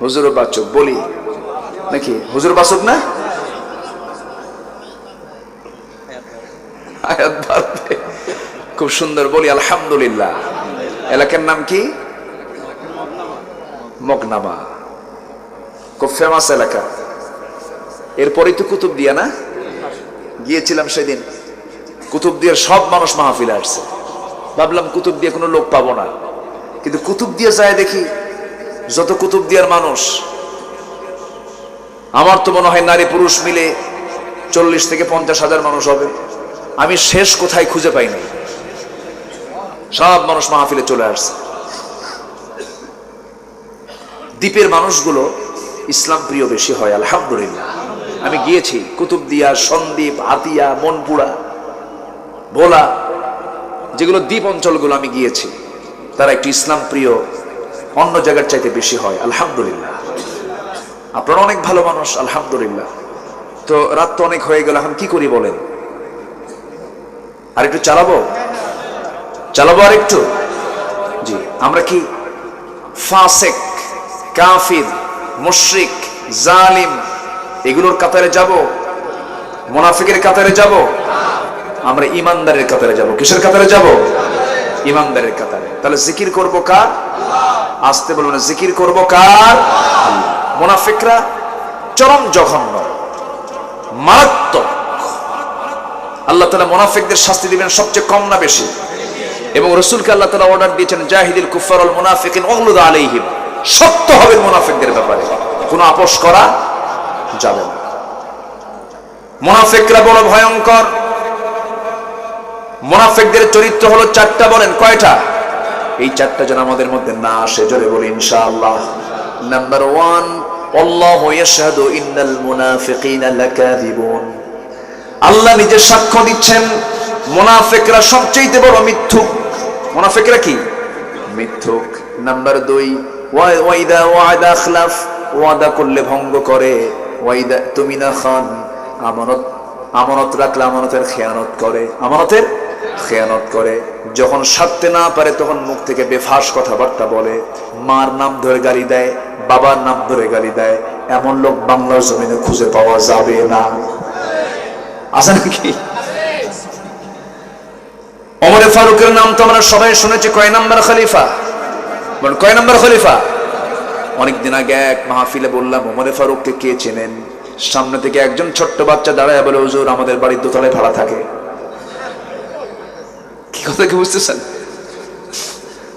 হুজুর বাচক বলি নাকি? হুজুর বাচক না? খুব সুন্দর বলি আলহামদুলিল্লাহ। এলাকার নাম কি? মগনামা। খুব ফেমাস এলাকা। এরপরই তো কুতুবদিয়া না? গিয়েছিলাম সেদিন। কুতুবদিয়ার সব মানুষ মাহফিলে আসছে। ভাবলাম কুতুবদিয়া কোনো লোক পাবো না, কিন্তু কুতুবদিয়া যায় দেখি যত কুতুবদিয়ার মানুষ, আমার তো মনে হয় নারী পুরুষ মিলে 40 থেকে 50 হাজার মানুষ হবে। আমি শেষ কোথায় খুঁজে পাইনি। সব মানুষ মাহফিলে চলে আসছে। দ্বীপের মানুষগুলো ইসলাম প্রিয় বেশি হয় আলহামদুলিল্লাহ। আমি গিয়েছি কুতুবদিয়া, সন্দ্বীপ, হাতিয়া, মনপুরা, ভোলা, যেগুলো দ্বীপ অঞ্চলগুলো আমি গিয়েছি। তারা একটু ইসলাম প্রিয়, অন্য জায়গার চাইতে বেশি হয়, আলহামদুলিল্লাহ। আপনারা অনেক ভালো মানুষ, আলহামদুলিল্লাহ। তো রাত তো অনেক হয়ে গেল, এখন কি করি বলেন? আর একটু চালাবো আর একটু? জি, আমরা কি ফাসেক, কাফির, মুশরিক, জালিম এগুলোর কাতারে যাব? মুনাফিকের কাতারে যাব? আমরা ইমানদারের কাতারে যাব। কিসের কাতারে যাব? ইমানদারের কাতারে। তাহলে জিকির করব কার? আসতে বলবেন, জিকির করব কার? মুনাফিকরা চরম জঘন্য, মারাত্মক। আল্লাহ তাআলা মুনাফিকদের শাস্তি দিবেন সবচেয়ে কম না বেশি? এবং রাসূলকে আল্লাহ তাআলা অর্ডার দিয়েছেন, জাহিদিল কুফার ওয়াল মুনাফিকিন ওয়াগলুদ আলাইহিম। সত্য হবে মুনাফিকদের ব্যাপারে, কোনো আপোষ করা যাবে না। মুনাফিকরা বড় ভয়ঙ্কর। মুনাফিকদের চরিত্র হলো চারটা। বলেন কয়টা? এই চারটা যেন আমাদের মধ্যে না আসে, জোরে বলি ইনশাআল্লাহ। নাম্বার 1, আল্লাহু ইয়াশহাদু ইন্নাল মুনাফিকিনা লাকাযিবুন। আল্লাহ নিজে সাক্ষ্য দিচ্ছেন মুনাফিকরা সবচেয়ে বড় মিথ্যুক। মুনাফিকরা কি? মিথ্যুক। নাম্বার 2, ওয়াইদা ওয়াদা আখলাফ, ওয়াদা করলে ভঙ্গ করে। ওয়াইদা তুমিনা খান, আমানত রাখলে আমানতের খেয়ানত করে। আমানতের খেয়ানত করে। যখন সারতে না পারে তখন মুখ থেকে বেফাস কথাবার্তা বলে, মার নাম ধরে গালি দেয়, বাবার নাম ধরে গালি দেয়। এমন লোক বাংলার জমিনে খুঁজে পাওয়া যাবে না। আছে নাকি? ওমরে ফারুকের নাম তো আমরা সবাই শুনেছি। কয় নাম্বার খলিফা? বলেন কয় নাম্বার খলিফা? অনেকদিন আগে এক মাহফিলে বললাম, ওমরে ফারুককে কে চেনেন? সামনে থেকে একজন ছোট্ট বাচ্চা দাঁড়ায় বলে, হুজুর আমাদের বাড়ির দোতলায় ভাড়া থাকে। কি কথা কি বুঝতেছেন?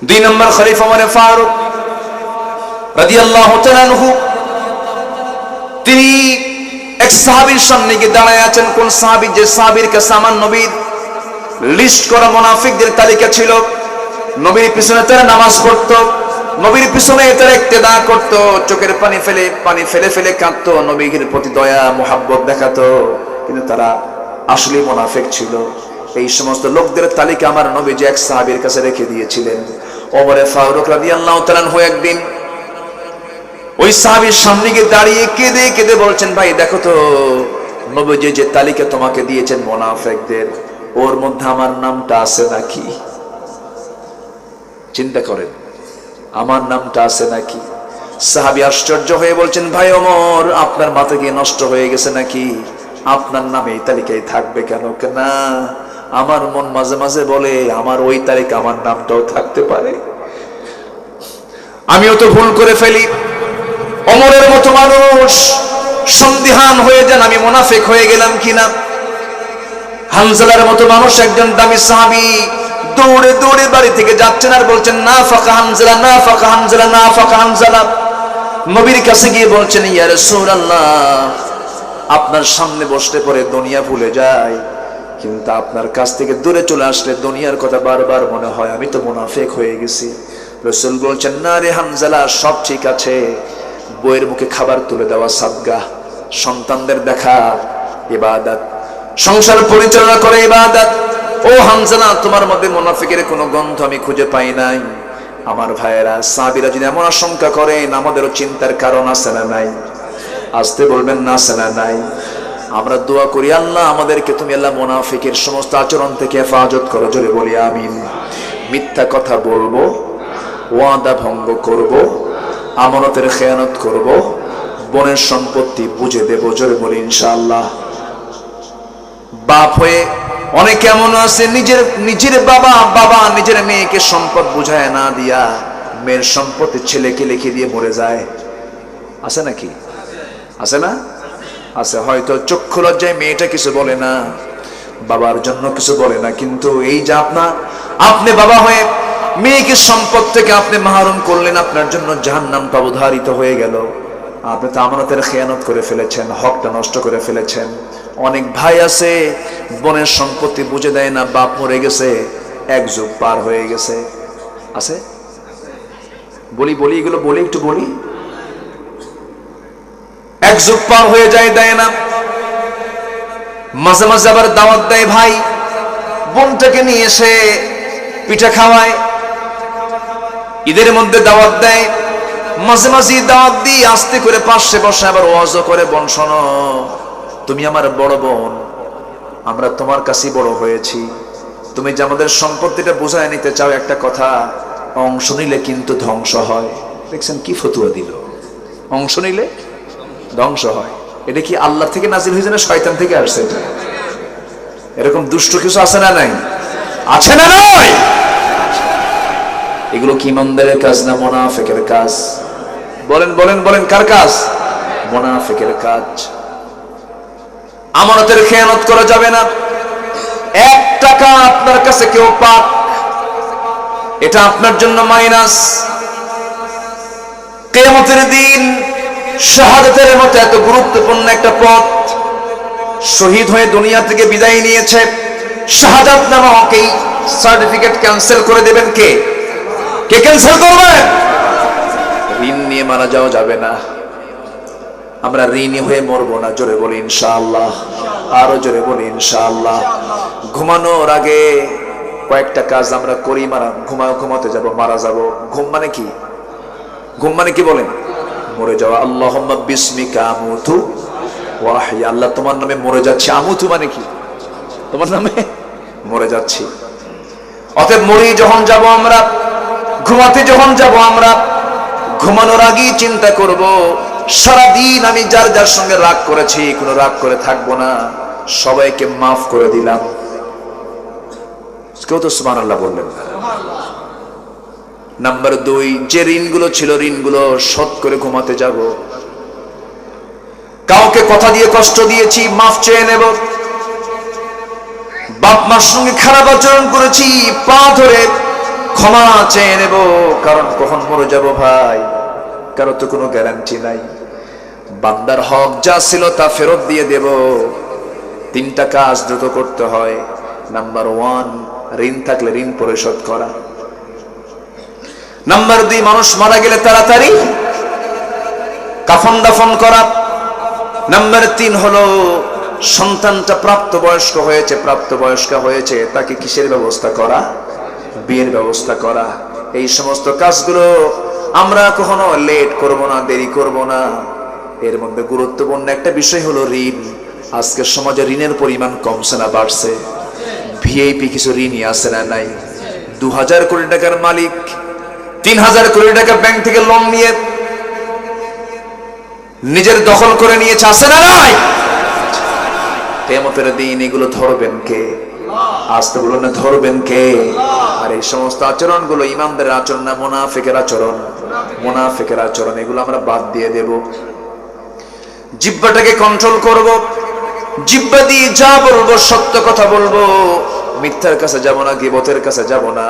2 নম্বর খলিফা ওমরে ফারুক রাদিয়াল্লাহু তাআলা আনহু। তিনি এক সাহাবীর সামনে গিয়ে দাঁড়ায় আছেন। কোন সাহাবী? যে সাহাবীর কাছে আমার নবীর লিস্ট করা মুনাফিকদের তালিকা ছিল। নবীর পিছনে তারা নামাজ পড়তো, নবীর পিছনে তারা ইক্তেদা করতো, চোখের পানি ফেলে ফেলে কাঁদতো, নবীর প্রতি দয়া মোহাব্বত দেখাতো, কিন্তু তারা আসলে মুনাফিক ছিল। এই সমস্ত লোকদের তালিকা আমার নবী যে এক সাহাবীর কাছে রেখে দিয়েছিলেন। ওমরে ফারুক রাদিয়াল্লাহু তাআলা আনহু একদিন ওই সাহাবীর সামনে গিয়ে দাঁড়িয়ে কেঁদে কেঁদে বলছেন, ভাই দেখো তো, নবী যে তালিকা তোমাকে দিয়েছেন মুনাফিকদের, ওর মধ্যে আমার নামটা আছে নাকি? চিন্তা করেন, আমার নামটা আছে নাকি? সাহাবী আশ্চর্য হয়ে বলছেন, ভাই ওমর, আপনার মাথা কি নষ্ট হয়ে গেছে নাকি? আপনার নাম এই তালিকায় থাকবে কেন? না, আমার মন মাঝে মাঝে বলে আমার ওই তালিকা আমার নামটাও থাকতে পারে। আমিও তো ভুল করে ফেলি। ওমরের মতো মানুষ সন্দিহান হয়ে যান আমি মুনাফিক হয়ে গেলাম কিনা। হানজালার মতো মানুষ, একজন দামি সাহাবী, দৌড়ে দৌড়ে বাড়ি থেকে যাচ্ছেন আর বলছেন, নাফাকা হানজালা, নাফাকা হানজালা, নাফাকা হানজালা। নবীর কাছে গিয়ে বলছেন, ইয়া রাসূলুল্লাহ, আপনার সামনে বসতে পরে দুনিয়া ভুলে যায়, কিন্তু আপনার কাছ থেকে দূরে চলে আসলে দুনিয়ার কথা বারবার মনে হয়, আমি তো মুনাফিক হয়ে গেছি। রাসূল বলছেন, না রে হানজালা, সব ঠিক আছে। বইয়ের মুখে খাবার তুলে দেওয়া সাদগা, সন্তানদের দেখা ইবাদত, সংসার পরিচালনা করে ইবাদত। ও হানজালা, তোমার মধ্যে মুনাফিকের কোনো গন্ধ আমি খুঁজে পাই নাই। আমার ভাইয়েরা, সাহাবীরা যদি এমন আশঙ্কা করেন, আমাদেরও চিন্তার কারণ আছে না নাই? আসতে বলবেন না, আছে না নাই? আমরা দোয়া করি, আল্লাহ আমাদেরকে তুমি আল্লাহ মুনাফিকের সমস্ত আচরণ থেকে হেফাজত করো, জোরে বলি আমিন। মিথ্যা কথা বলবো, ওয়াদা ভঙ্গ করব, আমানতের খেয়ানত করব, বোনের সম্পত্তি বুঝে দেব, জোরে বলি ইনশাআল্লাহ। বাপ হয়ে অনেকে এমন আছে, নিজের বাবা নিজের মেয়েকে সম্পদ বুঝায় না দিয়া মেয়ের সম্পত্তি ছেলেকে লিখে দিয়ে মরে যায়। আছে নাকি? আছে না? আছে। হয়তো চক্ষু লজ্জায় মেয়েটা কিছু বলে না, বাবার জন্য কিছু বলে না, কিন্তু এই যে আপনি বাবা হয়ে মেয়েকে সম্পদ থেকে আপনি মাহরুম করলেন, আপনার জন্য জাহান্নামটা অবধারিত হয়ে গেল। আপনি তো আমানতের খেয়ানত করে ফেলেছেন, হকটা নষ্ট করে ফেলেছেন। অনেক ভাই আছে বোনের সম্পত্তি বুঝে দেয় না, বাপ মরে গেছে, এক যুগ পার হয়ে গেছে। আছে? বলি এগুলো বলি, একটু বলি। এক যুগ পার হয়ে যায়, দেয় না। মাঝে মাঝে আবার দাওয়াত দেয় ভাই বোনটাকে নিয়ে এসে পিঠা খাওয়ায়, ঈদের মধ্যে দাওয়াত দেয়, মাঝে মাঝে দাওয়াত দিয়ে আস্তে করে পাশে বসে আবার ওয়াজও করে, বোন শোনো তুমি আমার বড় বোন, আমরা তোমার কাছেই বড় হয়েছি, তুমি যে আমাদের সম্পত্তিটা বুঝায় নিতে চাও, একটা কথা অংশ নিলে কিন্তু ধ্বংস হয়। দেখছেন কি ফতুয়া দিল, অংশ নিলে ধ্বংস হয়। এটা কি আল্লাহ থেকে নাজিল হয়েছে না শয়তান থেকে আসছে? এটা এরকম দুষ্ট কিছু আছে না নাই? আছে না নাই? এগুলো কি ইমানদারের কাজ না মুনাফিকের কাজ? বলেন বলেন বলেন, কার কাজ? মুনাফিকের কাজ। আমানতের খেয়ানত করা যাবে না। 1 টাকা আপনার কাছে কেউ পাক, এটা আপনার জন্য মাইনাস। কিয়ামতের দিন শাহাদাতের মতো এত গুরুত্বপূর্ণ একটা পথ, শহীদ হয়ে দুনিয়া থেকে বিদায় নিয়েছে, শাহাদাত নামক এই সার্টিফিকেট ক্যান্সেল করে দেবেন কে? কে ক্যান্সেল করবে? ঋণ নিয়ে মারা যাওয়া যাবে না। আমরা ঋণী হয়ে মরবো না। জোরে বলি ইনশাআল্লাহ, আরো জোরে বলি ইনশাআল্লাহ। ঘুমানোর আগে কয়েকটা কাজ আমরা করি, ঘুমাতে যাব, মারা যাব। ঘুম মানে কি? ঘুম মানে কি বলেন? মরে যাওয়া। আল্লাহুম্মা বিসমিকা আমুতু ওয়া আহইয়া, আল্লাহ তোমার নামে মরে যাচ্ছি। আমুতু মানে কি? তোমার নামে মরে যাচ্ছি। অতএব মরি যখন যাব আমরা, ঘুমাতে যখন যাব আমরা, ঘুমানোর আগেই চিন্তা করব সারাদিন আমি যার যার সঙ্গে রাগ করেছি, কোনো রাগ করে থাকবো না, সবাইকে মাফ করে দিলাম। কেউ তো সুবহানাল্লাহ বললেন না। নাম্বার 2, যে ঋণগুলো ছিল ঋণগুলো শোধ করে ঘুমাতে যাব। কাউকে কথা দিয়ে কষ্ট দিয়েছি, মাফ চেয়ে নেব। বাপ মার সঙ্গে খারাপ আচরণ করেছি, পা ধরে ক্ষমা চেয়ে নেব। কারণ কখন মরে যাব ভাই, কারো তো কোনো গ্যারান্টি নাই। বান্দার হক যা ছিল তা ফেরত দিয়ে দেব। 3টা কাজ দ্রুত করতে হয়। নাম্বার 1, ঋণ থাকলে ঋণ পরিশোধ করা। নাম্বার 2, মানুষ মারা গেলে তাড়াতাড়ি কাফন দাফন করা। নাম্বার 3 হলো সন্তানটা প্রাপ্তবয়স্ক হয়েছে, প্রাপ্তবয়স্কা হয়েছে, তাকে কিসের ব্যবস্থা করা? বিয়ের ব্যবস্থা করা। এই সমস্ত কাজগুলো আমরা কখনো লেট করব না, দেরি করব না। এর মধ্যে গুরুত্বপূর্ণ একটা বিষয় হলো ঋণ। আজকের সমাজে ঋণের পরিমাণ কমছে না বাড়ছে? ভিআইপি কিছু ঋণই আছে না নাই? 2000 কোটি টাকার মালিক 3000 কোটি টাকা ব্যাংক থেকে লোন নিয়ে নিজের দখল করে নিয়েছে, আছে না নাই? কিয়ামতের দিন এগুলো ধরবেন কে? আসতে বলুন না, ধরবেন কে? আর এই সমস্ত আচরণগুলো ইমানদারের আচরণ না, মুনাফিকের আচরণ। মুনাফিকের আচরণ, এগুলো আমরা বাদ দিয়ে দেব। জিহ্বাটাকে কন্ট্রোল করব। জিহ্বা দিয়ে যা বলবো সত্য কথা বলবো, মিথ্যার কাছে যাব না, গীবতের কাছে যাব না।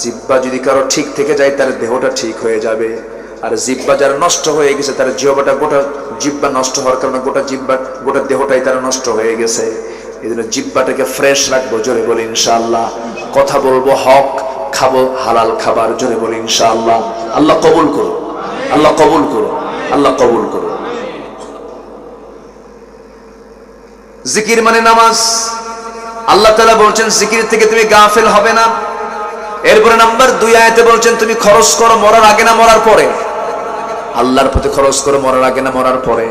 জিহ্বা যদি কারো ঠিক থেকে যায় তার দেহটা ঠিক হয়ে যাবে। আর জিহ্বা যার নষ্ট হয়ে গেছে, তার জিহ্বাটা, গোটা জিহ্বা নষ্ট হওয়ার কারণে গোটা জিহ্বা, গোটা দেহটাই তার নষ্ট হয়ে গেছে। এই জন্য জিহ্বাটাকে ফ্রেশ রাখবো। জোরে বলি ইনশাআল্লাহ। কথা বলবো হক, খাবো হালাল খাবার। জোরে বলি ইনশাআল্লাহ। আল্লাহ কবুল করো, আল্লাহ কবুল করো, আল্লাহ কবুল করো। জিকির মানে নামাজ। আল্লাহ তাআলা বলছেন জিকির থেকে তুমি গাফেল হবে না। এরপরে নাম্বার 2 আয়াতে বলছেন তুমি খরচ করো মরার আগে না মরার পরে? আল্লাহর পথে খরচ করো মরার আগে না মরার পরে?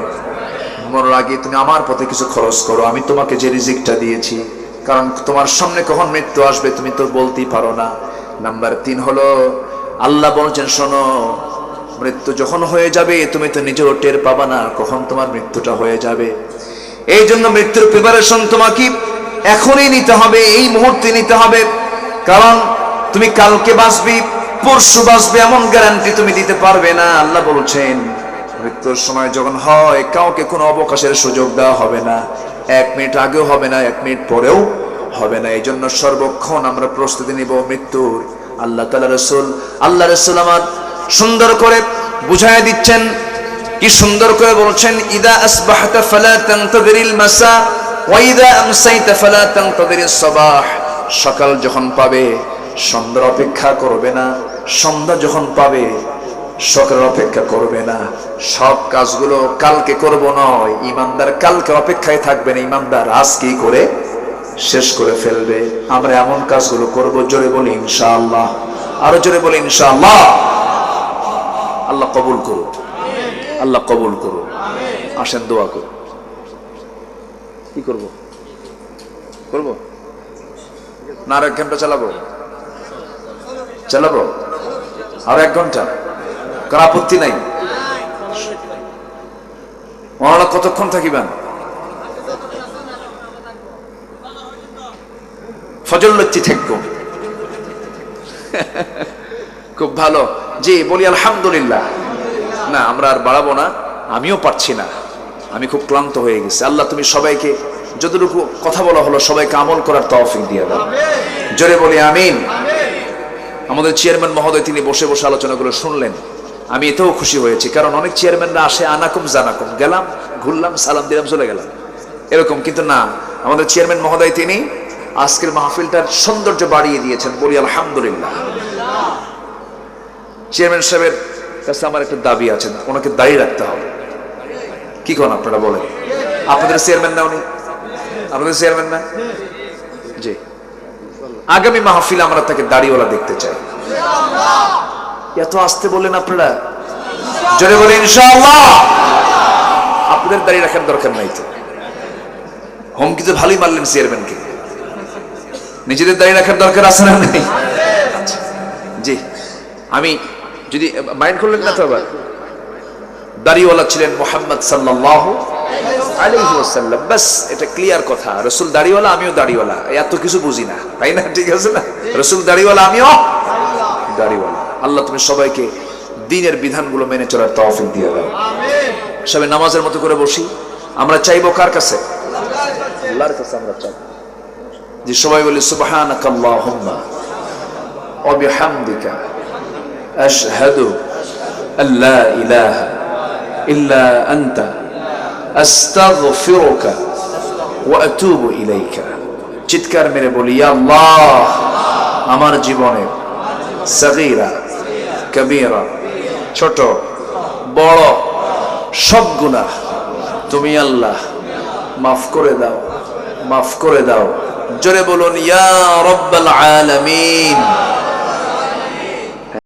মরার আগে তুমি আমার পথে কিছু খরচ করো। আমি তোমাকে যে রিজিকটা দিয়েছি, কারণ তোমার সামনে কখন মৃত্যু আসবে তুমি তো বলতেই পারো না। নাম্বার 3 হলো আল্লাহ বলছেন শোনো, মৃত্যু যখন হয়ে যাবে তুমি তো নিজেও টের পাবা না কখন তোমার মৃত্যুটা হয়ে যাবে। এই জন্য মৃত্যুর প্রিপারেশন তোমাকে এখনই নিতে হবে, এই মুহূর্তে নিতে হবে। কারণ তুমি কালকে বাঁচবি, পরশু বাঁচবে এমন গ্যারান্টি তুমি দিতে পারবে না। আল্লাহ বলছেন মৃত্যুর সময় যখন হয় কাউকে কোনো অবকাশের সুযোগ দেওয়া হবে না। 1 মিনিট আগেও হবে না, 1 মিনিট পরেও হবে না। এই জন্য সর্বক্ষণ আমরা প্রস্তুতি নিব মৃত্যুর। আল্লাহ রাসূল আমার সুন্দর করে বুঝায় দিচ্ছেন, কি সুন্দর করে বলছেন, ইদা আসবাহতা ফালা তানতাযিরিল মাসা ওয়া ইদা আমসাইতা ফালা তানতাযিরিস সাবাহ। সকাল যখন পাবে সন্ধ্যার অপেক্ষা করবে না, সন্ধ্যা যখন পাবে সকালের অপেক্ষা করবে না। সব কাজগুলো কালকে করব নয়, ইমানদার কালকে অপেক্ষায় থাকবে না, ইমানদার আজকেই করে শেষ করে ফেলবে। আমরা এমন কাজগুলো করব, জোরে বলি ইনশাআল্লাহ, আরো জোরে বলি ইনশাআল্লাহ। আল্লাহ কবুল করুন, আল্লাহ কবুল করুন। আসেন দোয়া করুন। কি করব? করব না আর 1 ঘন্টা চালাবো? চালাবো আর 1 ঘন্টা, কার আপত্তি নাই? ওনারা কতক্ষণ থাকিবেন? ফজর লচ্ছি ঠেকবো। খুব ভালো, জি বলি আলহামদুলিল্লাহ। না আমরা আর বাড়াবো না, আমিও পারছি না, আমি খুব ক্লান্ত হয়ে গেছি। আল্লাহ তুমি সবাইকে যতটুকু কথা বলা হলো সবাইকে আমল করার তৌফিক দিয়ে দাও, জোরে বলি আমিন। আমাদের চেয়ারম্যান মহোদয় তিনি বসে বসে আলোচনাগুলো শুনলেন, আমি এতেও খুশি হয়েছি, কারণ অনেক চেয়ারম্যানরা আসে আনাকুম জানাকুম, গেলাম ঘুরলাম সালাম দিলাম চলে গেলাম এরকম, কিন্তু না, আমাদের চেয়ারম্যান মহোদয় তিনি আজকের মাহফিলটার সৌন্দর্য বাড়িয়ে দিয়েছেন, বলি আলহামদুলিল্লাহ। চেয়ারম্যান সাহেবের কাছে আমার একটা দাবি আছে, ওনাকে দাঁড়িয়ে রাখতে হবে। কি করেন আপনারা বলেন? আপনাদের চেয়ারম্যান না উনি? আপনাদের চেয়ারম্যান না? জি, আগামী মাহফিলে আমরা তাকে দাড়িওয়ালা দেখতে চাই। এত আসতে বললেন আপনারা, জোরে বলে ইনশাআল্লাহ। আপনাদের দাড়ি রাখার দরকার নাই তো, হুমকি তো ভালোই মারলেন চেয়ারম্যানকে, নিজেদের দাড়ি রাখার দরকার আছে না নাই? আচ্ছা জি, আমি যদি মাইন্ড করলেন না তো, আবার দাড়িওয়ালা ছিলেন মুহাম্মদ সাল্লাল্লাহু আলাইহি ওয়াসাল্লাম, বাস এটা ক্লিয়ার কথা। রাসূল দাড়িওয়ালা, আমিও দাড়িওয়ালা, এত কিছু বুঝি না, তাই না? ঠিক আছে না? রাসূল দাড়িওয়ালা, আমিও দাড়িওয়ালা। আল্লাহ তুমি সবাইকে দ্বীনের বিধানগুলো মেনে চলার তৌফিক দিয়ে দাও। আমিন। সবাই নামাজের মতো করে বসি। আমরা চাইবো কার কাছে? আল্লাহর কাছে আমরা চাইবো। যে সবাই বলি সুবহানাকাল্লাহুম্মা ওয়া বিহামদিকা আশহাদু আল্লা ইলাহা ইল্লা আনতা আস্তাগফিরুকা ওয়া আতুবু ইলাইকা। চিৎকার মেরে বলি, ইয়া আল্লাহ, আমার জীবনের সগীরা কবীরা, ছোট বড় সব গুনাহ তুমি আল্লাহ মাফ করে দাও, মাফ করে দাও। জোরে বলুন ইয়া রাব্বাল আলামিন।